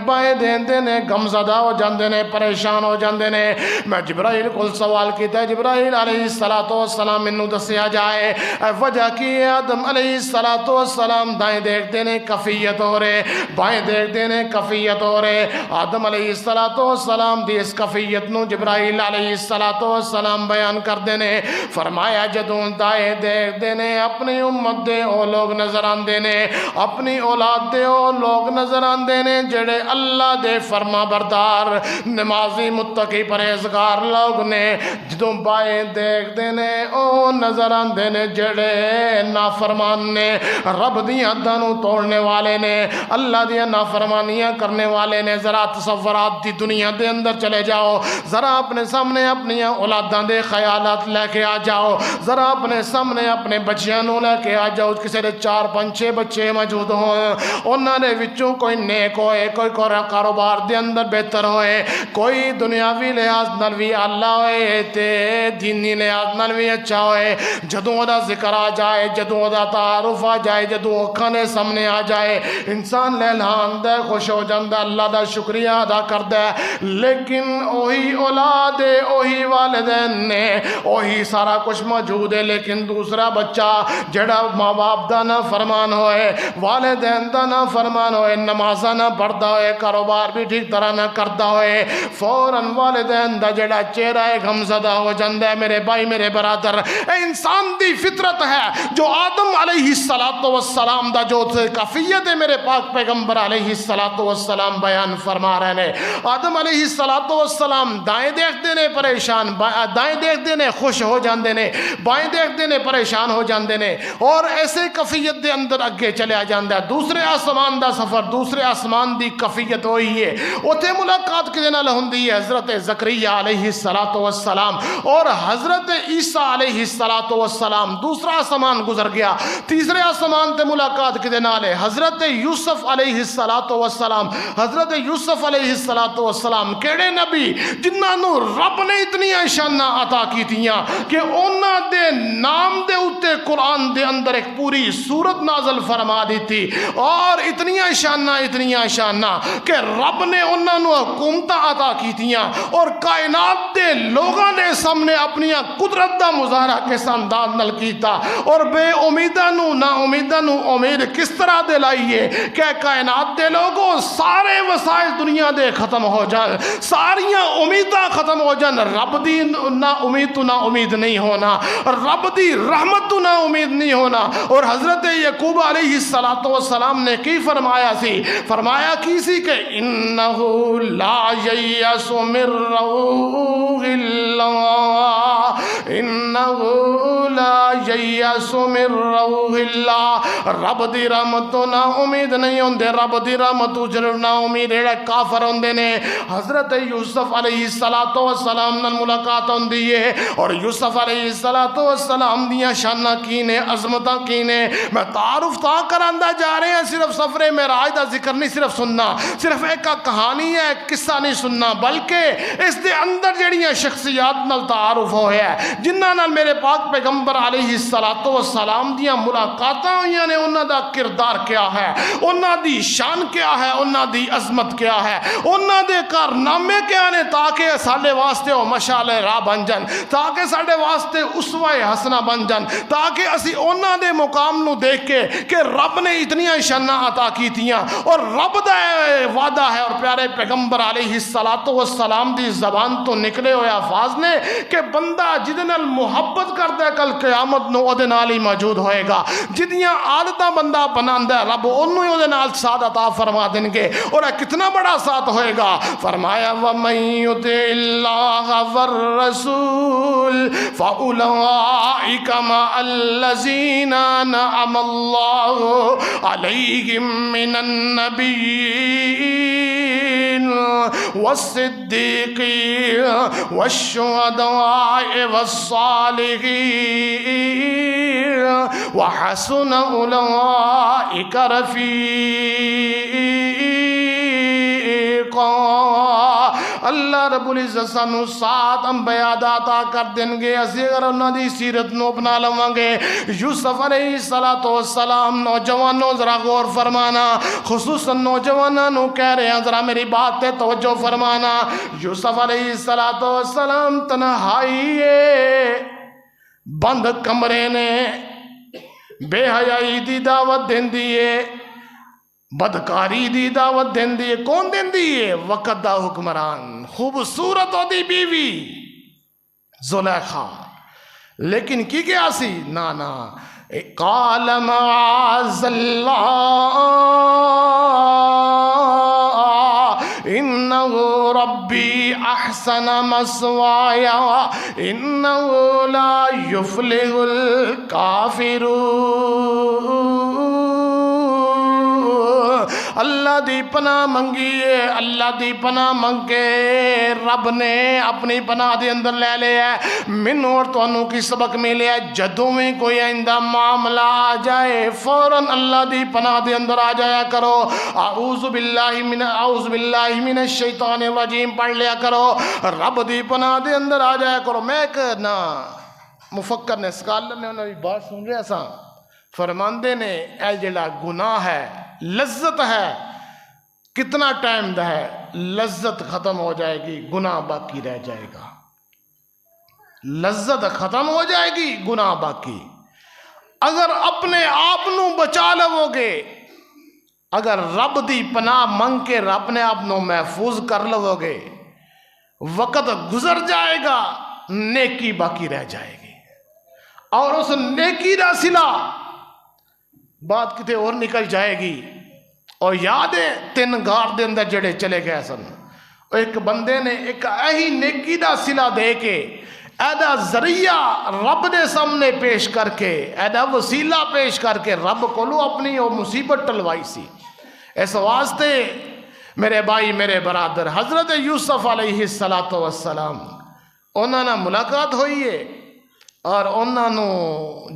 بائیں دیکھ دینے غمزدہ ہو جاندے نے پریشان ہو جاندے نے میں جبرائیل کو سوال کیتا ہے جبرائیل علیہ السلام منو دسیا جائے وجہ کی آدم علیہ السلام دائیں دیکھ دینے کفیت ہو رہے بائیں دیکھ دینے کفیت ہو رہے آدم علیہ السلام دی اس کفیت نو جبرائیل علیہ السلام بیان کر دینے فرمایا جدوں دائیں دیکھ دینے اپنی امت دے او لوگ نظر آن دینے اپنی اولاد دے او لوگ نظر آن دینے جڑے اللہ دے فرما بردار نمازی متقی پرہیزگار لوگ نے جدوں بائیں دیکھ دینے او نظر آن دینے جڑے نافرمان نے رب دی حداں نو توڑنے والے نے اللہ دی نافرمانیاں کرنے والے نے ذرا تصورات دی دنیا دے اندر چلے جاؤ ذرا اپنے سامنے اپنی اولاداں دے خیالات لے کے آ جاؤ ذرا اپنے سامنے اپنے بچیاں نو لے کے آ جاؤ کسی دے 4-5-6 بچے موجود ہوں انہاں دے وچوں کوئی نیک ہوئے کوئی کاروبار دے اندر بہتر ہوئے کوئی دنیاوی لحاظ نال وی اعلیٰ ہوئے تے دینی لحاظ نال وی اچھا ہوئے جدوں دا ذکر آ جائے جدوں دا تعارف آ جائے جدوں اکھاں دے سامنے آ جائے انسان لہلان دے خوش ہو جاندا اللہ دا شکریہ ادا کردا ہے لیکن اوہی اولاد ہے اوہی والدین نے اوہی سارا کچھ موجود ہے لیکن دوسرا بچہ جڑا ماں باپ دا نہ فرمان ہوئے والدین دا نہ فرمان ہوئے نمازہ نہ پڑھدا ہوئے کاروبار بھی ٹھیک طرح نہ کردا ہوئے فوراً والدین دا جڑا چہرہ غمزدہ ہو جاندا ہے میرے بھائی میرے برادر اے انسان دی فطرت ہے جو آدم علیہ السلام دا جو کفیت ہے میرے پاک پیغمبر علیہ السلام بیان فرما رہے ہیں آدم علیہ السلام دائیں دیکھ دینے پریشان دائیں دیکھ دینے خوش ہو جاندے نے بائیں دیکھ دینے پریشان ہو جاندے نے اور ایسے کفیت دے اندر اگے چلے آ جاندہ ہے دوسرے آسمان دا سفر دوسرے آسمان دی کفیت ہوئی ہے اتھے ملاقات کے دن ہوندی ہے حضرت زکریا علیہ السلام اور حضرت عیسیٰ علیہ السلام دوسرا آسمان گزر گیا تیسرے آسمان تے ملاقات کے دن آلے حضرت یوسف علیہ السلام حضرت یوسف علیہ السلام کیڑے نبی جنہاں نو رب نے اتنی شانہ عطا کی تیاں کہ انہاں دے نام دے اتے قرآن دے اندر ایک پوری سورت نازل فرما دی تھی اور اتنی شانہ کہ رب نے انہاں نو حکومتہ عطا کی تیاں اور کائنات دے لوگاں دے سامنے اپنی قدرت دا مظاہرہ کس انداز نال کیتا، اور بے امیداں نو نا امیداں نو امید کس طرح دے لائیے کہ کائنات دے لوگوں سارے وسائل دنیا دے ختم ہو جان، ساریاں امیداں ختم ہو جان، رب دی نا امید تو نا امید نہیں ہونا، رب دی رحمت تو نا امید نہیں ہونا۔ اور حضرت یعقوب علیہ السلام نے کی فرمایا سی؟ فرمایا کی سی کہ انہو لا ییأس من روح اللہ، انہو لا ییأس من روح اللہ، رب دی رحمت تو نا امید نہیں ہوندے، رب دی رحمت تو ضرور نا امید ایڑے کافر ہوندے نے۔ حضرت یوسف علیہ السلام نال ملاقات ہوندی ہے، اور یوسف علیہ السلام دیاں شاناں کی نے، عظمتاں کی نے، میں تعارف تا کراندا جا رہے ہیں، صرف سفر معراج دا ذکر نہیں صرف سننا، صرف ایک کہانی ہے قصہ نہیں سننا، بلکہ اس دے اندر جڑیاں شخصیات نال تعارف ہویا ہے، جنہاں نال میرے پاک پیغمبر علیہ السلام دیاں ملاقاتاں ہوئیاں نے، انہاں دا کردار کیا ہے، انہاں دی شان کیا ہے، انہاں دی عظمت کیا ہے، انہاں دے کارنامے کیا نے، تاکہ ساڈے واسطے او مشعل راہ بن جان، تاکہ ساڈے واسطے اسوہ حسنہ بن جان، تاکہ اسی انہاں دے مقام نو دیکھ کے کہ رب نے اتنیاں شاناں عطا کیتیاں، اور رب دا وعدہ ہے، اور پیارے پیغمبر علیہ السلام دی زبان تو نکلے ہوئے الفاظ نے کہ بندہ جدے نال محبت کردا ہے کل قیامت نو اودے نال ہی موجود ہوئے گا، جدیاں عادتاں بندہ بناندا ہے رب انہوں ہی اودے نال ساتھ عطا فرما دیں گے، اور کتنا بڑا ساتھ ہوئے گا۔ فرمایا وَمَن يُطِعِ اللَّهَ وَالرَّسُولَ فَأُولَئِكَ مَعَ الَّذِينَ أَنْعَمَ اللَّهُ عَلَيْهِم مِّنَ النَّبِيِّينَ وَالصِّدِّيقِينَ وَالشُّهَدَاءِ وَالصَّالِحِينَ وَحَسُنَ أُولَئِكَ رَفِيقًا۔ اللہ رب العزت سانو سات انبیاء عطا کر دیں گے، اسی اگر انہاں دی سیرت نو اپنا لواں گے۔ یوسف علیہ السلام، نوجوانوں ذرا غور فرمانا، خصوصاً نوجوانوں نو کہہ رہے ہیں ذرا میری بات تے توجہ فرمانا۔ یوسف علیہ السلام تنہائی بند کمرے نے بے حیائی دی دعوت دیندی ہے، بدکاری دی دعوت دیندی ہے۔ کون دیندی ہے؟ وقت دا حکمران، خوبصورت ہو دی بیوی زلیخا، لیکن کی کیا سی؟ نانا قال معاذ اللہ انہو ربی احسن مسوایا انہو لا یفلح الکافرون۔ اللہ دی پناہ منگیے، اللہ دی پناہ منگے، رب نے اپنی پناہ دے اندر لے لیا ہے۔ منو اور تو انہوں کی سبق ملے ہے، جدوں میں کوئی آئندہ معاملہ آ جائے فوراً اللہ دی پناہ دے اندر آ جایا کرو، اعوذ باللہ من الشیطان الرجیم پڑھ لیا کرو، رب دی پناہ دے اندر آ جایا کرو۔ میں ایک نا مفکر نے سکالر نے انہوں نے بات سن رہا سا، فرماندے نے اے جڑا گناہ ہے لذت ہے، کتنا ٹائم دا ہے، لذت ختم ہو جائے گی گناہ باقی رہ جائے گا، لذت ختم ہو جائے گی گناہ باقی۔ اگر اپنے آپ نو بچا لو گے، اگر رب دی پناہ منگ کے اپنے آپ نو محفوظ کر لو گے، وقت گزر جائے گا نیکی باقی رہ جائے گی، اور اس نیکی دا صلہ بات کتے اور نکل جائے گی۔ اور یاد ہے 3 گھار دے اندر جڑے چلے گئے سن، ایک بندے نے ایک ایہی نیکی دا صلہ دے کے ایدہ ذریعہ رب دے سامنے پیش کر کے، ایدہ وسیلہ پیش کر کے رب کو لو اپنی وہ مصیبت ٹلوائی سی۔ اس واسطے میرے بھائی میرے برادر، حضرت یوسف علیہ السلام انہوں نے ملاقات ہوئی ہے، اور انہوں نے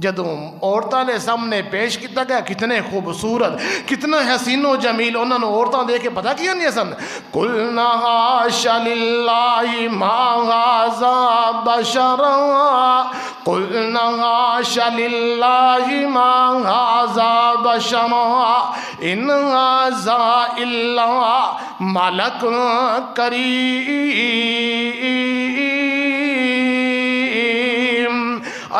جدوں عورتوں نے سامنے پیش کیتا گیا، کتنے خوبصورت کتنے حسین و جمیل انہوں نے عورتوں دے کے پتہ کیا نہیں سن، قُلْنَا حَاشَ لِلَّهِ مَا هَٰذَا بَشَرًا قلنا حاش للہ ما ھذا بشر ان ھذا الا ملک کریم۔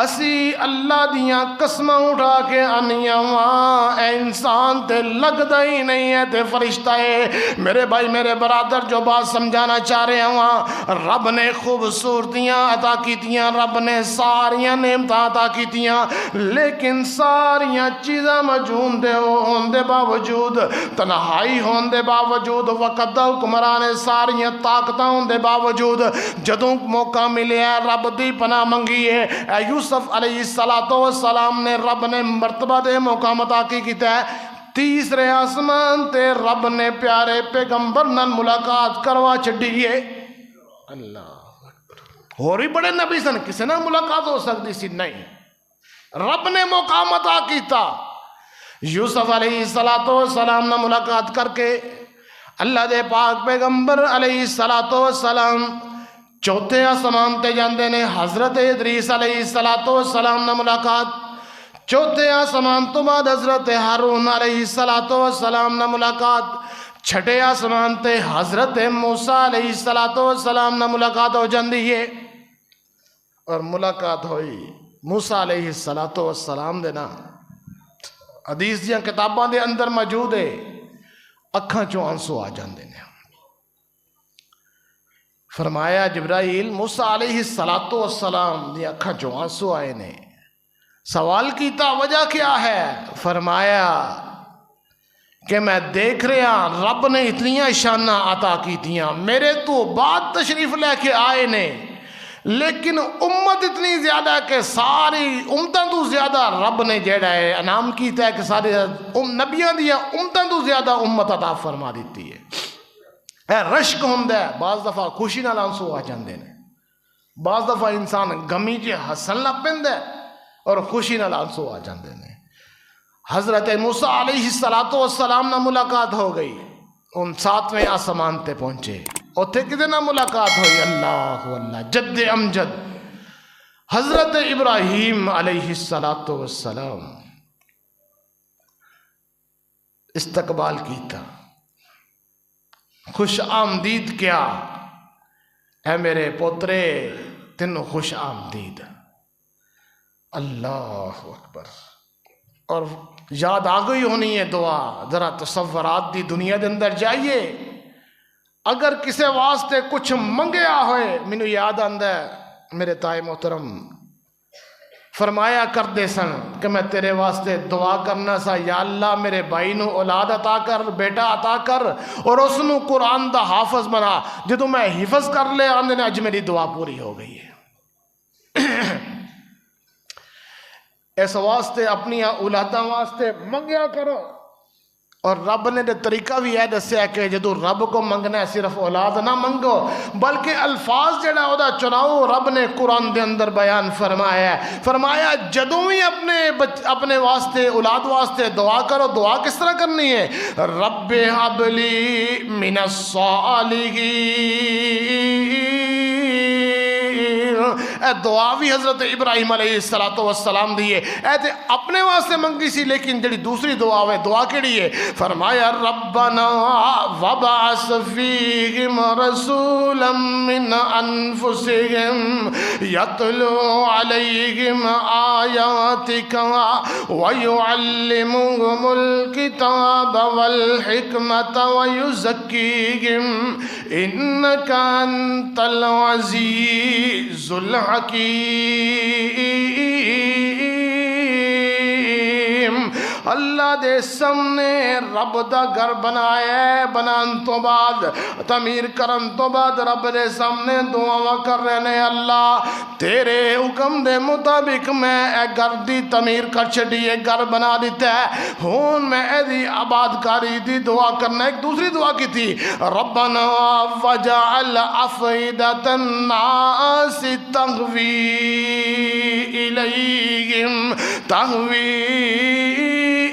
اسی اللہ دیاں قسماں اٹھا کے آنیاں وہاں، اے انسان تے لگدا ہی نہیں ہے تے فرشتہ ہے۔ میرے بھائی میرے برادر جو بات سمجھانا چاہ رہے ہیں وہاں، رب نے خوبصورتیاں عطا کیتیاں، رب نے ساریاں نعمتاں عطا کیتیاں، لیکن ساریاں چیزاں موجود دے ہون دے باوجود، تنہائی ہون دے باوجود، وقت دا حکمران ساریاں طاقتاں ہون دے باوجود، جدوں موقع ملیا رب دی پناہ منگی ہے۔ اے یوسف علیہ السلام نے رب نے مرتبہ دے موقع عطا کیتا ہے، تیسرے آسمان تے رب نے پیارے پیغمبر نال ملاقات کروا چھڈی ہے۔ اللہ اور بھی بڑے نبی سن، کسی نہ ملاقات ہو سکتی سی؟ نہیں، رب نے موقع عطا کیتا۔ یوسف علیہ السلام نے ملاقات کر کے اللہ دے پاک پیغمبر علیہ السلام چوتھے آسمان تے جاندے نے، حضرت ادریس علیہ السلام نے ملاقات، چوتھے آسمان تو بعد حضرت ہارون علیہ السلام نے ملاقات، چھٹے آسمان تے حضرت موسیٰ علیہ السلام نے ملاقات ہو جاندی ہے۔ اور ملاقات ہوئی موسیٰ علیہ السلام دے نا، حدیث دیاں کتاباں دے اندر موجود ہے، اکھاں چوں آنسو آ جاندے نے۔ فرمایا جبرائیل موسیٰ علیہ السلام دی اکھاں چوں آنسو آئے نے، سوال کیتا وجہ کیا ہے؟ فرمایا کہ میں دیکھ رہا رب نے اتنیاں شانہ عطا کیتیاں، میرے تو بعد تشریف لے کے آئے نے، لیکن امت اتنی زیادہ کہ ساری امتاں تو زیادہ رب نے جیڑا ہے انعام کیتا ہے کہ سارے نبیاں دیا امتاں تو زیادہ امت عطا فرما دیتی ہے۔ اے رشک ہوندہ ہے، بعض دفعہ خوشی نال آنسو آ جاندے نے، بعض دفعہ انسان غمی چ ہسن لگ پیندا ہے اور خوشی نال آنسو آ جاندے نے۔ حضرت موسیٰ علیہ السلام نہ ملاقات ہو گئی، ان ساتویں آسمان تے پہنچے، اوتھے کدے نہ ملاقات ہوئی؟ اللہ اللہ جد امجد حضرت ابراہیم علیہ السلام استقبال کیتا، خوش آمدید کیا، اے میرے پوترے تینوں خوش آمدید۔ اللہ اکبر۔ اور یاد آ گئی ہونی ہے دعا، ذرا تصورات دی دنیا دے اندر جائیے، اگر کسے واسطے کچھ منگیا ہوئے، مینوں یاد آندا ہے میرے تائے محترم فرمایا کرتے سن کہ میں تیرے واسطے دعا کرنا سا، یا اللہ میرے بھائی نو اولاد عطا کر، بیٹا عطا کر، اور اس نو قرآن دا حافظ بنا۔ جدوں میں حفظ کر لے آندے نے اج میری دعا پوری ہو گئی ہے۔ اس واسطے اپنی اولاداں واسطے منگیا کرو، اور رب نے طریقہ بھی ہے دسیا کہ جدو رب کو منگنا ہے صرف اولاد نہ منگو، بلکہ الفاظ جڑا او دا چناؤ رب نے قرآن دے اندر بیان فرمایا ہے۔ فرمایا جدوں ہی اپنے واسطے اولاد واسطے دعا کرو، دعا کس طرح کرنی ہے؟ رب ہب لی من الصالحین، اے دعا بھی حضرت ابراہیم علیہ السلام دیئے، اے تے اپنے واسطے منگی سی، لیکن جڑی دوسری دعا ہوئے دعا کیڑی ہے؟ فرمایا ربنا وبعث فیہم رسولا من انفسہم یتلو علیہم آیاتک ویعلمہم الکتاب والحکمت ویزکیہم انک انت العزیز الحکیم۔ اللہ دے سامنے رب دا گھر بنایا ہے، بنان تو بعد تعمیر کرن تو بعد رب دے سامنے دعا کر رہے نے، اللہ تیرے حکم دے مطابق میں اے گھر دی تعمیر کر چھڈی ہے، گھر بنا دیتا ہے، ہون میں اے دی آباد کاری دی دعا کرنا۔ ایک دوسری دعا کی تھی، ربنا وجعل افئدۃ الناس تہوی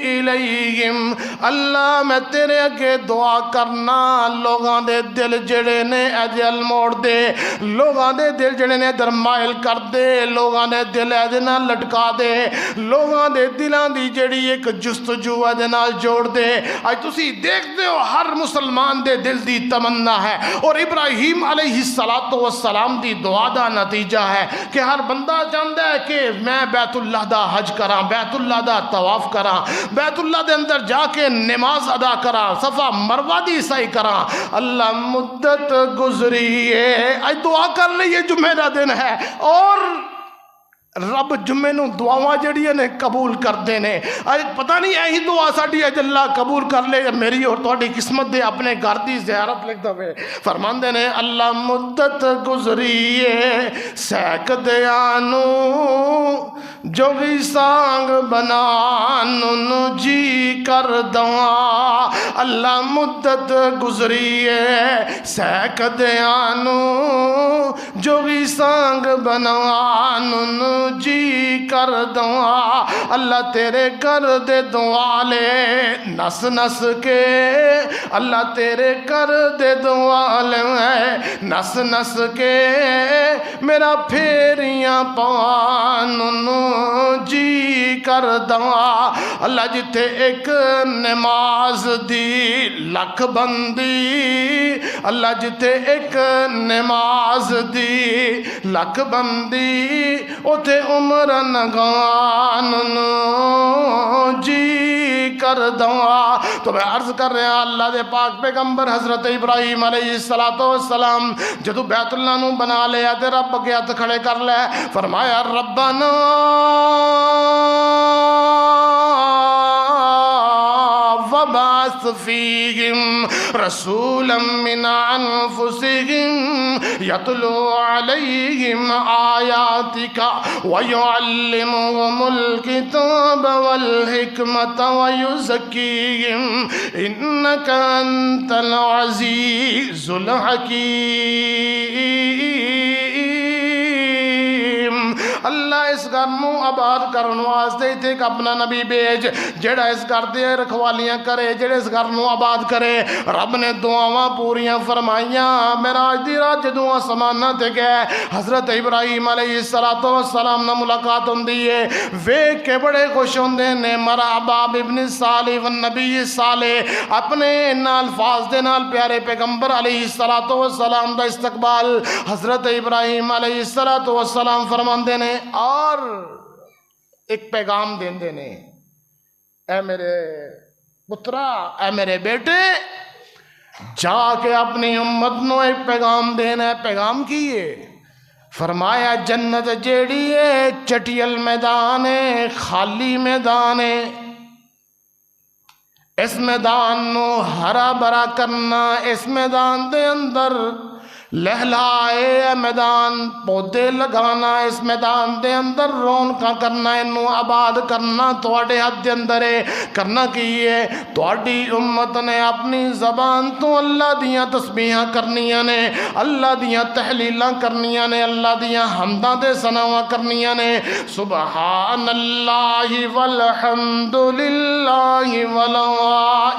الیہم اللہ میں تیرے اگے دعا کرنا لوگاں دے دل جڑے نے اجل موڑ دے، لوگاں دے دل جڑے نے درمائل کر دے، لوگاں دے دل اجل نہ لٹکا دے، لوگاں دے دلان دی جڑی ایک جستجو اجل نال جوڑ دے۔ آج تسی دیکھتے ہو ہر مسلمان دے دل دی تمنا ہے، اور ابراہیم علیہ السلام دی دعا دا نتیجہ ہے کہ ہر بندہ چاہتا ہے کہ میں بیت اللہ دا حج کراں، بیت اللہ دا طواف کراں، بیت اللہ دے اندر جا کے نماز ادا کراں، صفا مروہ دی سعی کراں۔ اللہ مدت گزری ہے، آج دعا کر لئے، یہ جمعہ دا دن ہے، اور رب جمعے نو دعاواں جڑیاں نے قبول کر دینے۔ آج پتہ نہیں ایہی دعا ساڈی اج اللہ قبول کر لے، میری اور تہاڈی قسمت دے اپنے گھر دی زیارت لکھ دے۔ فرماندے نے اللہ مدت گزری ہے سیکدیاں نو جو بھی سانگ بنان جی کر دواں۔ اللہ مدت گزری ہے سیکدیاں نو جو بھی سانگ بنان جی کر دعا۔ اللہ تیرے کر دے دعا لے نس نس کے، اللہ تیرے کر دے دعا لے نس نس کے، میرا پھیریاں پوان جی کر دعا۔ اللہ جتے ایک نماز دی لکھ بندی، اللہ جتے ایک نماز دی لکھ بندی، اتے عمر نگان جی کر دعا۔ تو میں عرض کر رہا ہوں اللہ دے پاک پیغمبر حضرت ابراہیم علیہ السلام جدو بیت اللہ نو بنا لیا تے رب کے ہاتھ کھڑے کر لے، فرمایا ربنا وبعث فیہم رسولا من انفسہم یتلو علیہم آیاتک ویعلمہم الکتاب والحکمت ویزکیہم انک انت العزیز الحکیم۔ اللہ اس گھر نو آباد کرن واسطے تے ایک اپنا نبی بھیج جڑا اس گھر دے رکھوالیاں کرے، جڑے اس گھر نو آباد کرے۔ رب نے دعاواں پوریاں فرمائیاں۔ معراج دی رات جدوں آسماناں تے گئے، حضرت ابراہیم علیہ السلام نال ملاقات ہوندی ہے، ویکھ کے بڑے خوش ہوندے نے، مرحبا بابن صالح والنبی صالح۔ اپنے ان الفاظ دے نال پیارے پیغمبر علیہ السلام دا استقبال حضرت ابراہیم علیہ السلام فرماندے نے، اور ایک پیغام دیندے نے، اے میرے پترا، اے میرے بیٹے، جا کے اپنی امت نو ایک پیغام دینا ہے۔ پیغام کی ہے؟ فرمایا جنت جیڑی ہے چٹیل میدان ہے، خالی میدان ہے، اس میدان نو ہرا بھرا کرنا، اس میدان دے اندر لہلائے میدان پودے لگانا، اس میدان دے اندر رونقاں کرنا، انہوں آباد کرنا تواڈے ہاتھ دے اندر ہے۔ کرنا کی ہے؟ تواڈی امت نے اپنی زبان تو اللہ دیاں تسبیحاں کرنیاں نے، اللہ دیاں تحلیلاں کرنیاں نے، اللہ دیاں حمداں دے ثناواں کرنیاں نے۔ سبحان اللہ والحمد للہ ولا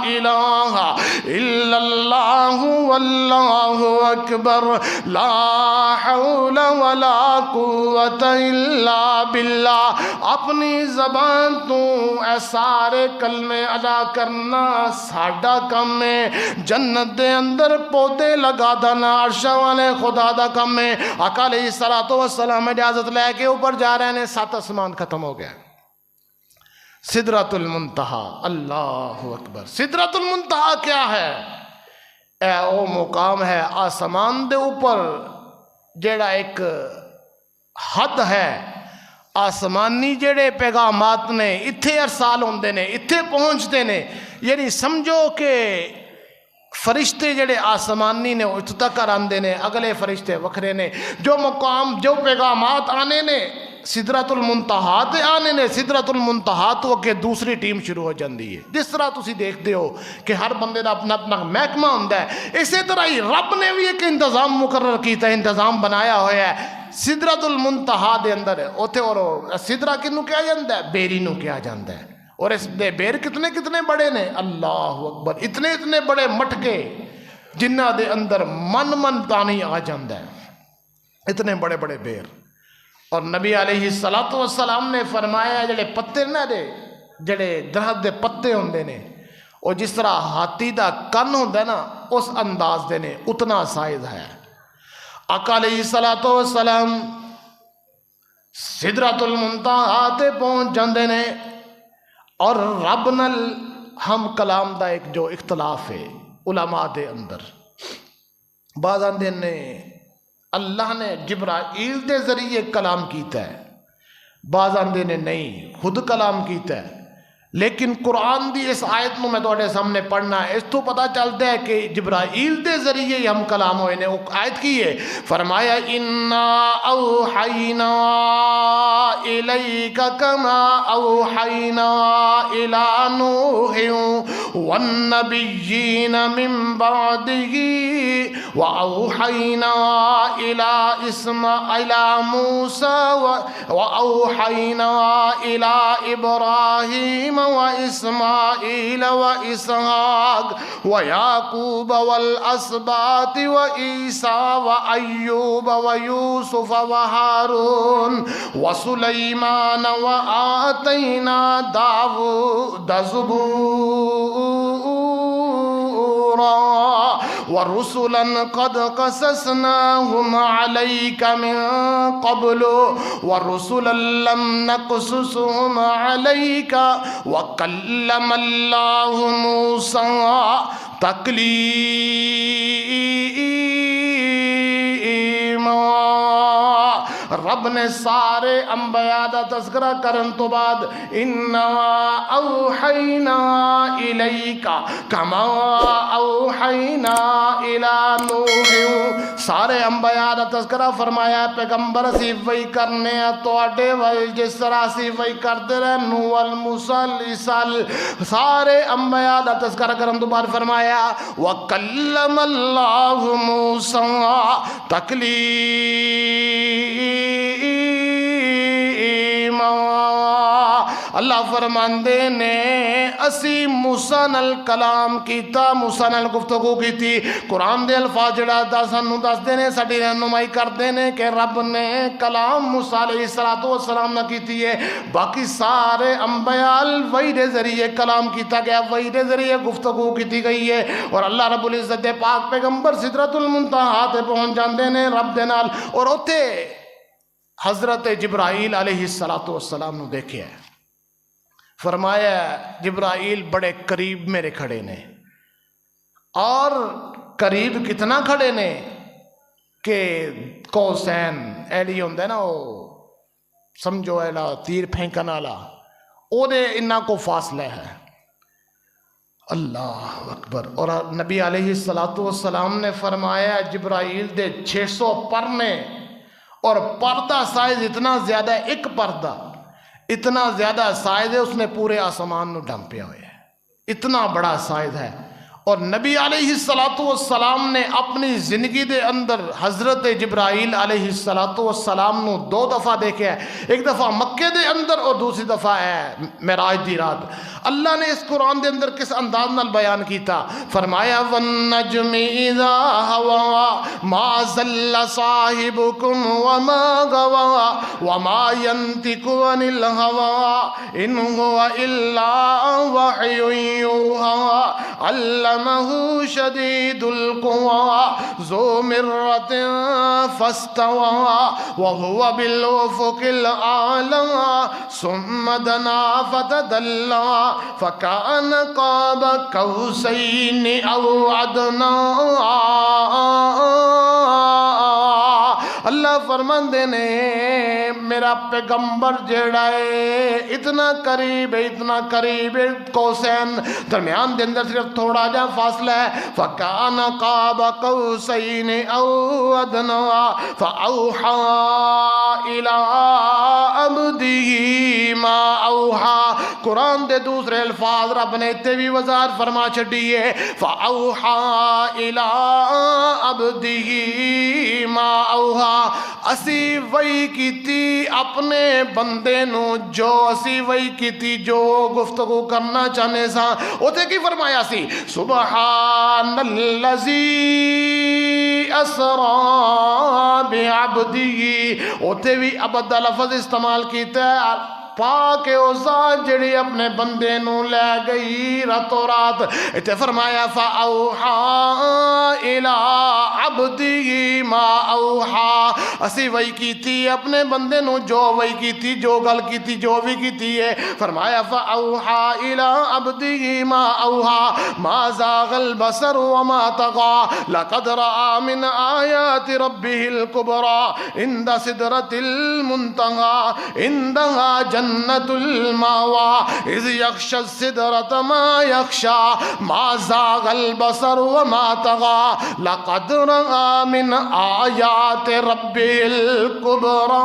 الہ الا اللہ واللہ اکبر لا حول ولا قوت الا باللہ۔ اپنی زبان تو اے سارے کلمے ادا کرنا ساڈا کم ہے، جنت دے اندر پودے لگا دینا عرشاں والے خدا دا کم ہے۔ آقا علیہ السلام اجازت لے کے اوپر جا رہے ہیں، 7 آسمان ختم ہو گئے، سدرۃ المنتہا۔ اللہ اکبر! سدرۃ المنتہا کیا ہے؟ اے او مقام ہے آسمان دے اوپر جیڑا ایک حد ہے، آسمانی جڑے پیغامات نے اتھے ارسال ہوندے نے، اتھے پہنچتے نے، یعنی سمجھو کہ فرشتے جڑے آسمانی نے اتھ تک آندے نے، اگلے فرشتے وکھرے نے، جو مقام جو پیغامات آنے نے سدرۃ المنتہا تے آنے نے، سدرۃ المنتہا تو اگے دوسری ٹیم شروع ہو جاندی ہے۔ جس طرح تسی دیکھتے ہو کہ ہر بندے دا اپنا اپنا محکمہ ہوندا ہے، اسی طرح ہی رب نے بھی ایک انتظام مقرر کیتا ہے، انتظام بنایا ہوا ہے۔ سدرۃ المنتہا دے اندر ہے اوتھے، اور سدرہ کنوں کہا جاندا ہے؟ بیری نو کہا جاندا ہے۔ اور اس دے بیر کتنے کتنے بڑے نے، اللہ اکبر، اتنے اتنے بڑے مٹکے جنہ دے اندر من من پانی آ جاندہ ہے، اتنے بڑے بڑے بیر۔ اور نبی علیہ السلام نے فرمایا جڑے پتے نہ دے، جڑے درخت دے پتے ہوندے نے، اور جس طرح ہاتھی دا کن ہوندہ نا اس انداز دے نے، اتنا سائز ہے۔ آقا علیہ السلام سدرۃ المنتہا تے پہنچ جاندے نے، اور رب نل ہم کلام دا ایک جو اختلاف ہے علماء دے اندر، بعض آندے نے اللہ نے جبرائیل دے ذریعے کلام کیتا ہے، بعض آندے نے نہیں خود کلام کیتا ہے۔ لیکن قرآن دی اس آیت میں توڑے سامنے پڑھنا ہے، اس تو پتہ چلتا ہے کہ جبرائیل دے ذریعے ہی ہم کلام ہوئے نے۔ وہ آیت کی ہے، فرمایا اِنَّا أَوْحَيْنَا إِلَيْكَ كَمَا أَوْحَيْنَا إِلَى نُوحٍ وَالنَّبِيِّينَ مِن بَعْدِهِ وَأَوْحَيْنَا إِلَى مُوسَى وَأَوْحَيْنَا إِلَى إِبْرَاهِيمَ وإسماعيل وإسحاق ويعقوب والأسباط وعيسى وأيوب ويوسف وهارون وسليمان وآتينا داود زبورا ورسلا قد قصصناهم عليك من قبل ورسلا لم نقصصهم عليك وكلم الله موسى تكليما۔ رب نے سارے انبیاء دا تذکرہ کرن تو بعد اِنَّا أَوْحَيْنَا إِلَيْكَ كَمَا أَوْحَيْنَا إِلَى نُوحٍ، سارے انبیاء دا تذکرہ فرمایا پیغمبر اسی وہی کرنے ہیں تو اڈے وہی جس طرح اسی وہی کرتے رہے نوح المسل عیسال سارے انبیاء دا تذکرہ کرن تو بعد فرمایا وَكَلَّمَ اللَّهُ مُوسَىٰ تَكْلِيمًا۔ اللہ فرماندے نے اسی موسیٰ نال کلام کیتا، موسیٰ نال گفتگو کی تھی۔ قرآن دے الفاظ جڑا سانو دس دینے ساڈی رہنمائی کر دینے کہ رب نے کلام موسیٰ علیہ السلام نہ کیتی ہے، باقی سارے انبیاء وحی دے ذریعے کلام کیتا گیا، وحی دے ذریعے گفتگو کیتی گئی ہے۔ اور اللہ رب العزت دے پاک پیغمبر سدرۃ المنتہا تے پہنچ جاندے نے رب دے نال، اور اوتھے حضرت جبرائیل علیہ السلام نو دیکھے ہے، فرمایا جبرائیل بڑے قریب میرے کھڑے نے، اور قریب کتنا کھڑے نے کہ قوسین ایلی ہوندے نا وہ سمجھو ایلا تیر پھینکن والا، او دے انہاں کو فاصلہ ہے۔ اللہ اکبر۔ اور نبی علیہ السلام نے فرمایا جبرائیل دے 600 پر نے، اور پردہ سائز اتنا زیادہ ہے، ایک پردہ اتنا زیادہ سائز ہے اس نے پورے آسمان نو ڈھانپیا ہوئے ہے، اتنا بڑا سائز ہے۔ اور نبی علیہ السلام نے اپنی زندگی دے اندر حضرت جبرائیل علیہ السلام نو 2 دفعہ دیکھے ہے، ایک دفعہ مکے دے اندر اور دوسری دفعہ ہے معراج دی رات۔ اللہ نے اس قرآن دے اندر کس انداز نال بیان کیتا، فرمایا وَالنَّجْمِ إِذَا هَوَىٰ مَا ضَلَّ صَاحِبُكُمْ وَمَا غَوَىٰ وَمَا يَنطِقُ عَنِ الْهَوَىٰ إِنْ هُوَ إِلَّا وَحْيٌ يُوحَىٰ علمه شدید القوى ذو مرة فاستوى وهو بالأفق الأعلى ثم دنا فتدلى فكان قاب قوسين أو أدنى۔ اللہ فرماندے نے میرا پیغمبر جڑا ہے اتنا قریب ہے، اتنا قریب ہے، قوسین درمیان دے اندر صرف تھوڑا جا فاصلہ ہے۔ فَكَانَ قَابَ قَوْسَيْنِ أَوْ أَدْنَىٰ فَأَوْحَىٰ إِلَىٰ عَبْدِهِ مَا أَوْحَىٰ۔ قرآن دے دوسرے الفاظ رب نے تے بھی وضاحت فرما چھڈی ہے، فَأَوْحَىٰ إِلَىٰ عَبْدِهِ مَا أَوْحَىٰ۔ اسی وہی کیتی اپنے بندے نو جو اسی وہی کیتی جو گفتگو کرنا چاہنے سا اوتے کی فرمایا سی سبحان الذی اسرا بعبدی اوتے بھی عبد لفظ استعمال کیتا ہے پاک او ذات جڑی اپنے بندے نو لے گئی راتوں رات تے فرمایا فاوحا الی عبدی ما اوحا اسی وہی کیتی اپنے بندے نو جو وہی کیتی جو گل کیتی جو بھی کیتی ہے فرمایا فاوحا الی عبدی ما اوحا ما زاغ البصر وما طغى لقد رأى من آیات ربه الكبرى عند سدرة المنتهى عندها جنت الماوى اذ یغشی السدرۃ ما یغشی ما زاغ البصر وما طغى لقد رأى من آیات ربه الكبرى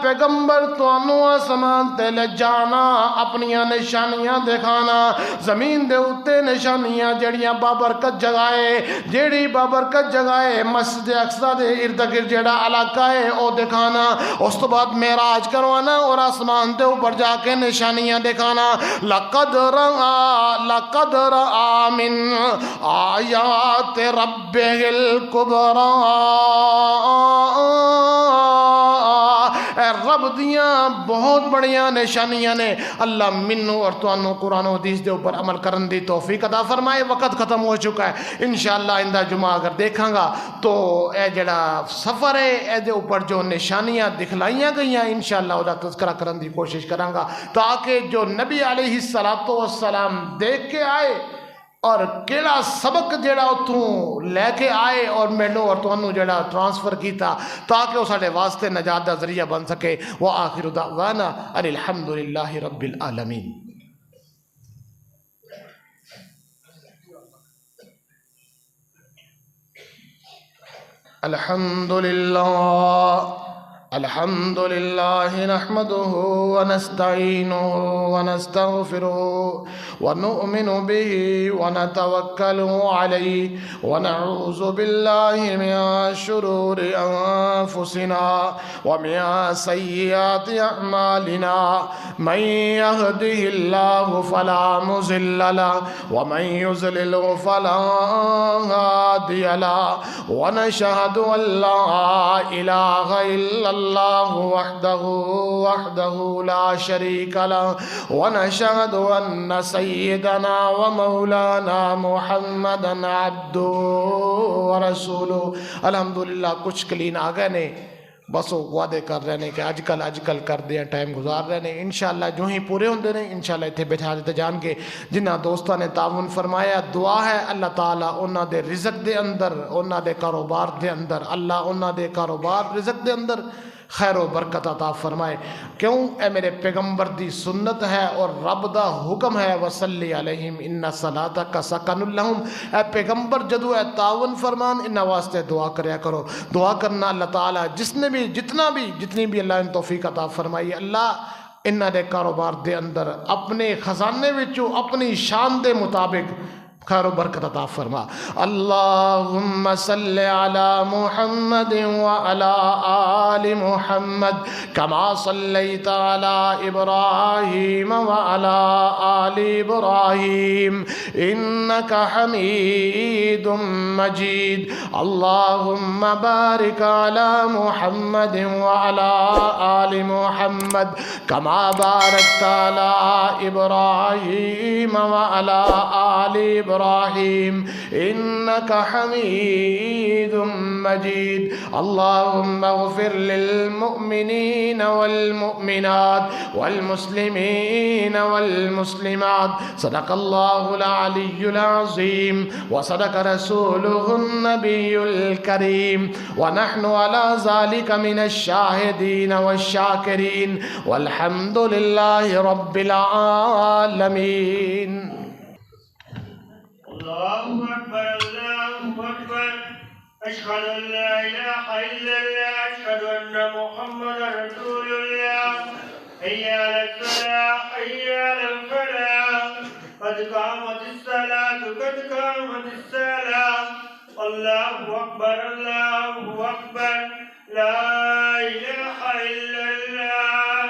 پیغمبر تو انو آسمان تے لے جانا اپنیاں نشانیاں دکھانا زمین دے اتے نشانیاں جڑیاں بابرکت جگائے جیڑی بابرکت جگائے مسجد اقصی دے ارد گرد جڑا علاقہ ہے او دکھانا اس تو بعد معراج کروانا اور آسمان دے اوپر جا کے نشانیاں دکھانا لقد رأى من آیات ربه الكبرى رب دیاں بہت بڑیاں نشانیاں نے اللہ منو اور توانو قرآن و حدیث دے اوپر عمل کرن دی توفیق عطا فرمائے وقت ختم ہو چکا ہے انشاءاللہ آئندہ جمعہ اگر دیکھاں گا تو اے جڑا سفر ہے اے دے اوپر جو نشانیاں دکھلائیاں گئیاں انشاءاللہ او دا تذکرہ کرن دی کوشش کراں گا تاکہ جو نبی علیہ السلام دیکھ کے آئے اور کیڑا سبق جڑا اتھوں لے کے آئے اور مینوں اور تانوں جڑا ٹرانسفر کیتا تاکہ وہ ساڈے واسطے نجات دا ذریعہ بن سکے وآخر دعوانا ان الحمدللہ رب العالمین الحمد لله نحمده ونستعينه ونستغفره ونؤمن به ونتوكل عليه ونعوذ بالله من شرور أنفسنا ومن سيئات أعمالنا من يهده الله فلا مضل له ومن يضلل فلا هادي له ونشهد أن لا إله إلا الله وحده لا شريك له ونشهد أن سيدنا ومولانا محمدا عبده ورسوله الحمدللہ کچھ کلین آ گئے نے بس وہ وعدے کر رہے ہیں کہ اج کل کر دیں ٹائم گزار رہے ہیں انشاءاللہ جو ہی پورے ہوندے ہیں انشاءاللہ اتنے بیٹھا دیتے جان کے جنہ دوستان نے تعاون فرمایا دعا ہے اللہ تعالیٰ انہاں دے رزق دے اندر انہاں دے کاروبار دے اندر اللہ انہاں دے کاروبار رزق دے اندر خیر و برکت عطا فرمائے کیوں اے میرے پیغمبر دی سنت ہے اور رب دا حکم ہے وصلی علیہم ان صلاتک سکن لہم اے پیغمبر جدو اے تعاون فرمان ان واسطے دعا کریا کرو دعا کرنا اللہ تعالیٰ جتنی بھی اللہ نے توفیق عطا فرمائی اللہ انہاں دے کاروبار دے اندر اپنے خزانے وچوں اپنی شان دے مطابق خیر و برکت عطا فرما اللہم صلی علی محمد وعلی آل محمد کما صلیت علی ابراہیم وعلی آل ابراہیم انکا حمید مجید اللہم بارک علی محمد وعلی آل محمد کما بارکت علی ابراہیم وعلی آل ابراہیم انکا حمید مجید اللہم اغفر للمؤمنین والمؤمنات والمسلمین والمسلمات صدق اللہ العلی العظیم وصدق رسولہ النبی الکریم ونحن على ذلك من الشاہدین والشاکرین والحمد للہ رب العالمین الله أكبر أشهد أن لا إله إلا الله أشهد أن محمدا رسول الله حي على الصلاة حي على الفلاح قد قامت الصلاة الله أكبر الله أكبر لا إله إلا الله.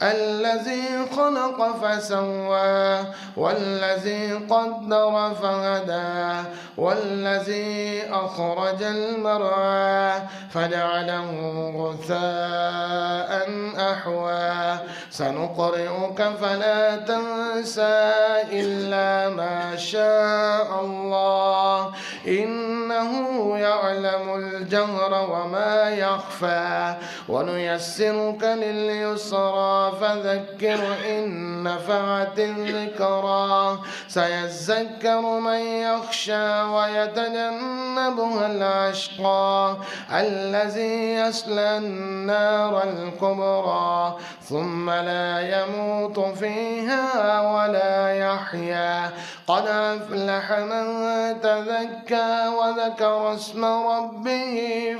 الذي خلق فسوى والذي قدر فهدى والذي أخرج المرعى فجعله غثاء أحوى سنقرئك فلا تنسى إلا ما شاء الله إنه يعلم الجهر وما يخفى ونيسرك لليسرى فذكر إن نفعت الذكرى سيذكر من يخشى ويتجنبها الأشقى الذي يصلى النار الكبرى ثم لا يموت فيها ولا يحيا قد أفلح من تزكى وذكر اسم ربه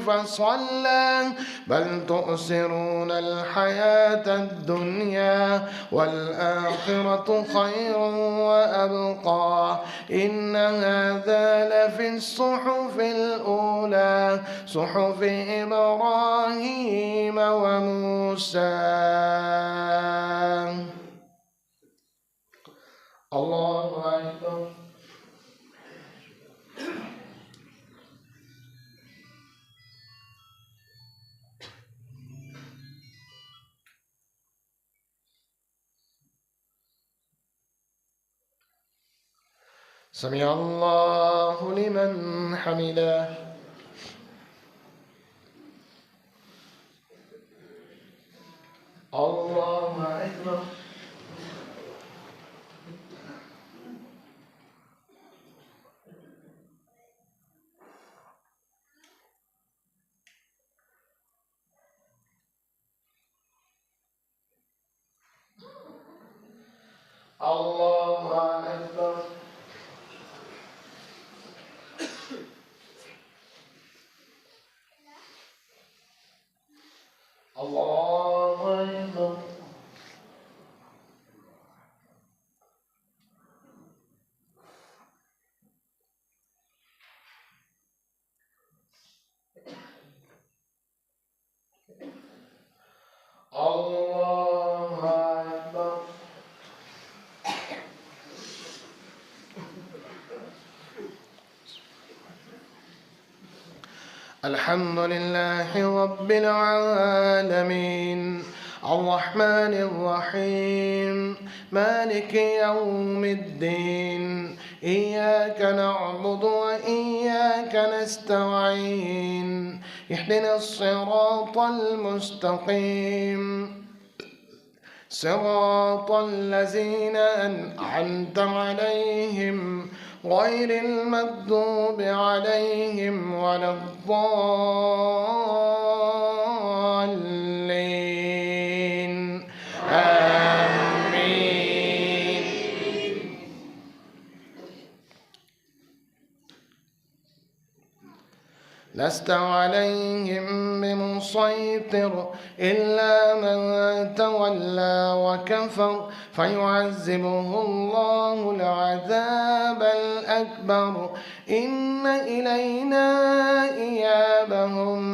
فصلى بل تؤثرون الحياة الدنيا والآخرة خير وأبقى إن هذا لفي الصحف الأولى صحف إبراهيم وموسى. الله أكبر. سمع الله لمن حمده. الله أكبر. الله أكبر. الله أكبر. الله أكبر. الحمد لله رب العالمين الرحمن الرحيم مالك يوم الدين إياك نعبد وإياك نستعين اهدنا الصراط المستقيم صراط الذين أنعمت عليهم غير المغضوب عليهم ولا الضالين آمين. لست عليهم بمسيطر إلا من تولى وكفر فيعذبه الله العذاب الأكبر إن إلينا إيابهم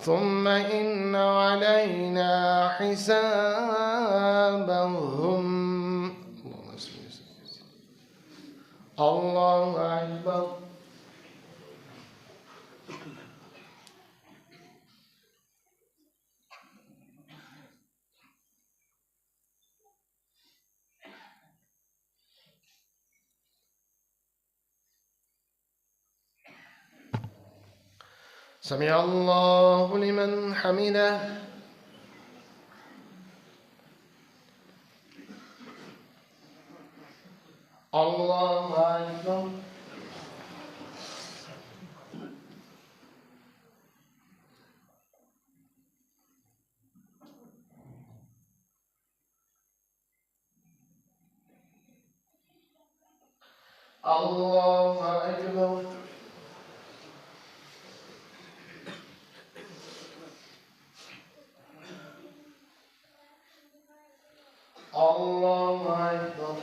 ثم إن علينا حسابهم. الله أكبر. سمع الله لمن حمده. الله أكبر. الله أكبر. الله أكبر.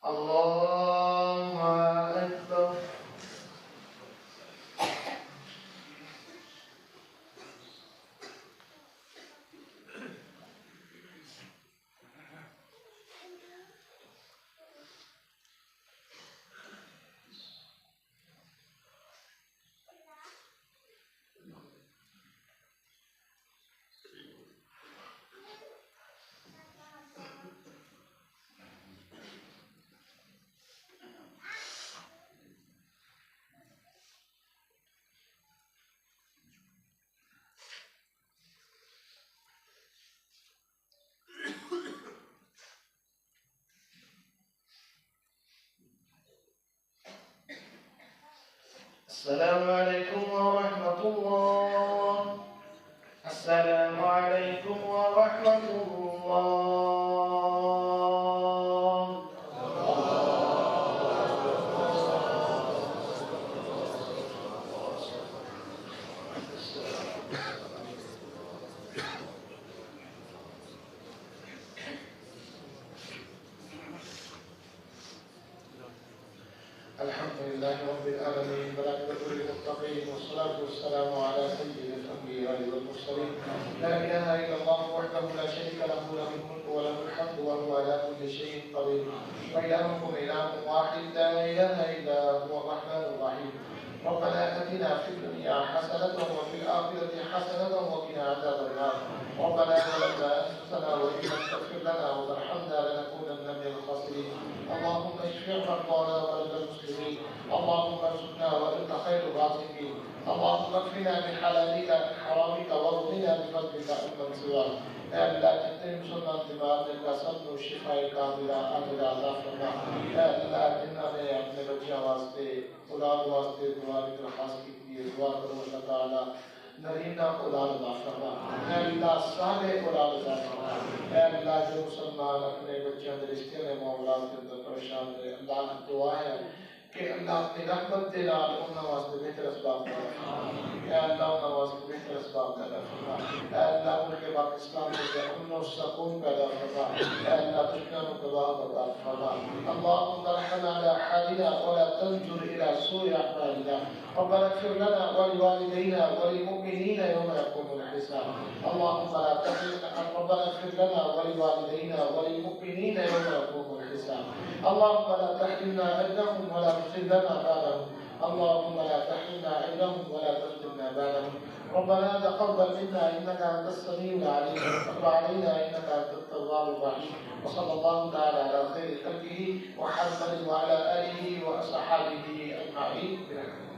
الله أكبر. السلام عليكم ورحمة الله. السلام عليكم ورحمة الله. الحمد لله رب العالمين والعاقبة للمتقين والصلاة والسلام على سيد الأنبياء والمرسلين. لا إله إلا الله وحده لا شريك له له الملك وله الحمد وهو على كل شيء قدير. وإلهكم إله واحد لا إله إلا هو الرحمن الرحيم. ربنا آتنا في الدنيا حسنة وفي الآخرة حسنة وقنا عذاب النار. ربنا ظلمنا أنفسنا وإن لم تغفر لنا وترحمنا لنكونن من الخاسرين. اللهم اشف مرضانا ومرضى المسلمين. اللهم ارزقنا وانت خير الرازقين. اللهم اكفنا بحلالك عن حرامك وارضنا بفضلك عمن سواك. اے اللہ جتنے مسلمان دماغ نے کا سب کو شفا کاملہ عاجلہ عطا فرما. اے اللہ جنہوں نے اپنے بچوں واسطے اولاد واسطے دعا کی درخواست کی ہے دعا کرو اللہ تعالی نرینہ اولاد عطا فرما. اے اللہ صالح اولاد عطا فرما. اے اللہ جو مسلمان اپنے بچوں کے رشتے میں معاملات کے اندر پریشان ہے اللہ کی دعا ہے کہ اللہ اپنی رحمت دے نال انہاں واسطے بہتر اسباب پیدا فرما. اے اللہ انہاں واسطے بہتر اسباب پیدا فرما. اے اللہ ان کے پاکستان میں امن و سکون پیدا فرما. اے اللہ دشمنوں کو تباہ برباد فرما. اللهم ارحم على حالنا ولا تنظر الى سوء اعمالنا. ربنا اغفر لنا ولوالدينا وللمؤمنين يوم يقوم الحساب. اللهم لا تحرمنا ربنا اغفر لنا ولوالدينا وللمؤمنين يوم يقوم الحساب. اللهم لا تحرمنا اجرهم ولا تذلنا بعدهم. اللهم لا تحرمنا اجرهم ولا تذلنا بعدهم. ربنا تقبل منا انك انت السميع العليم وتب علينا انك انت التواب الرحيم. وصلى الله تعالى على خير خلقه محمد وعلى اله واصحابه اجمعين برحمته.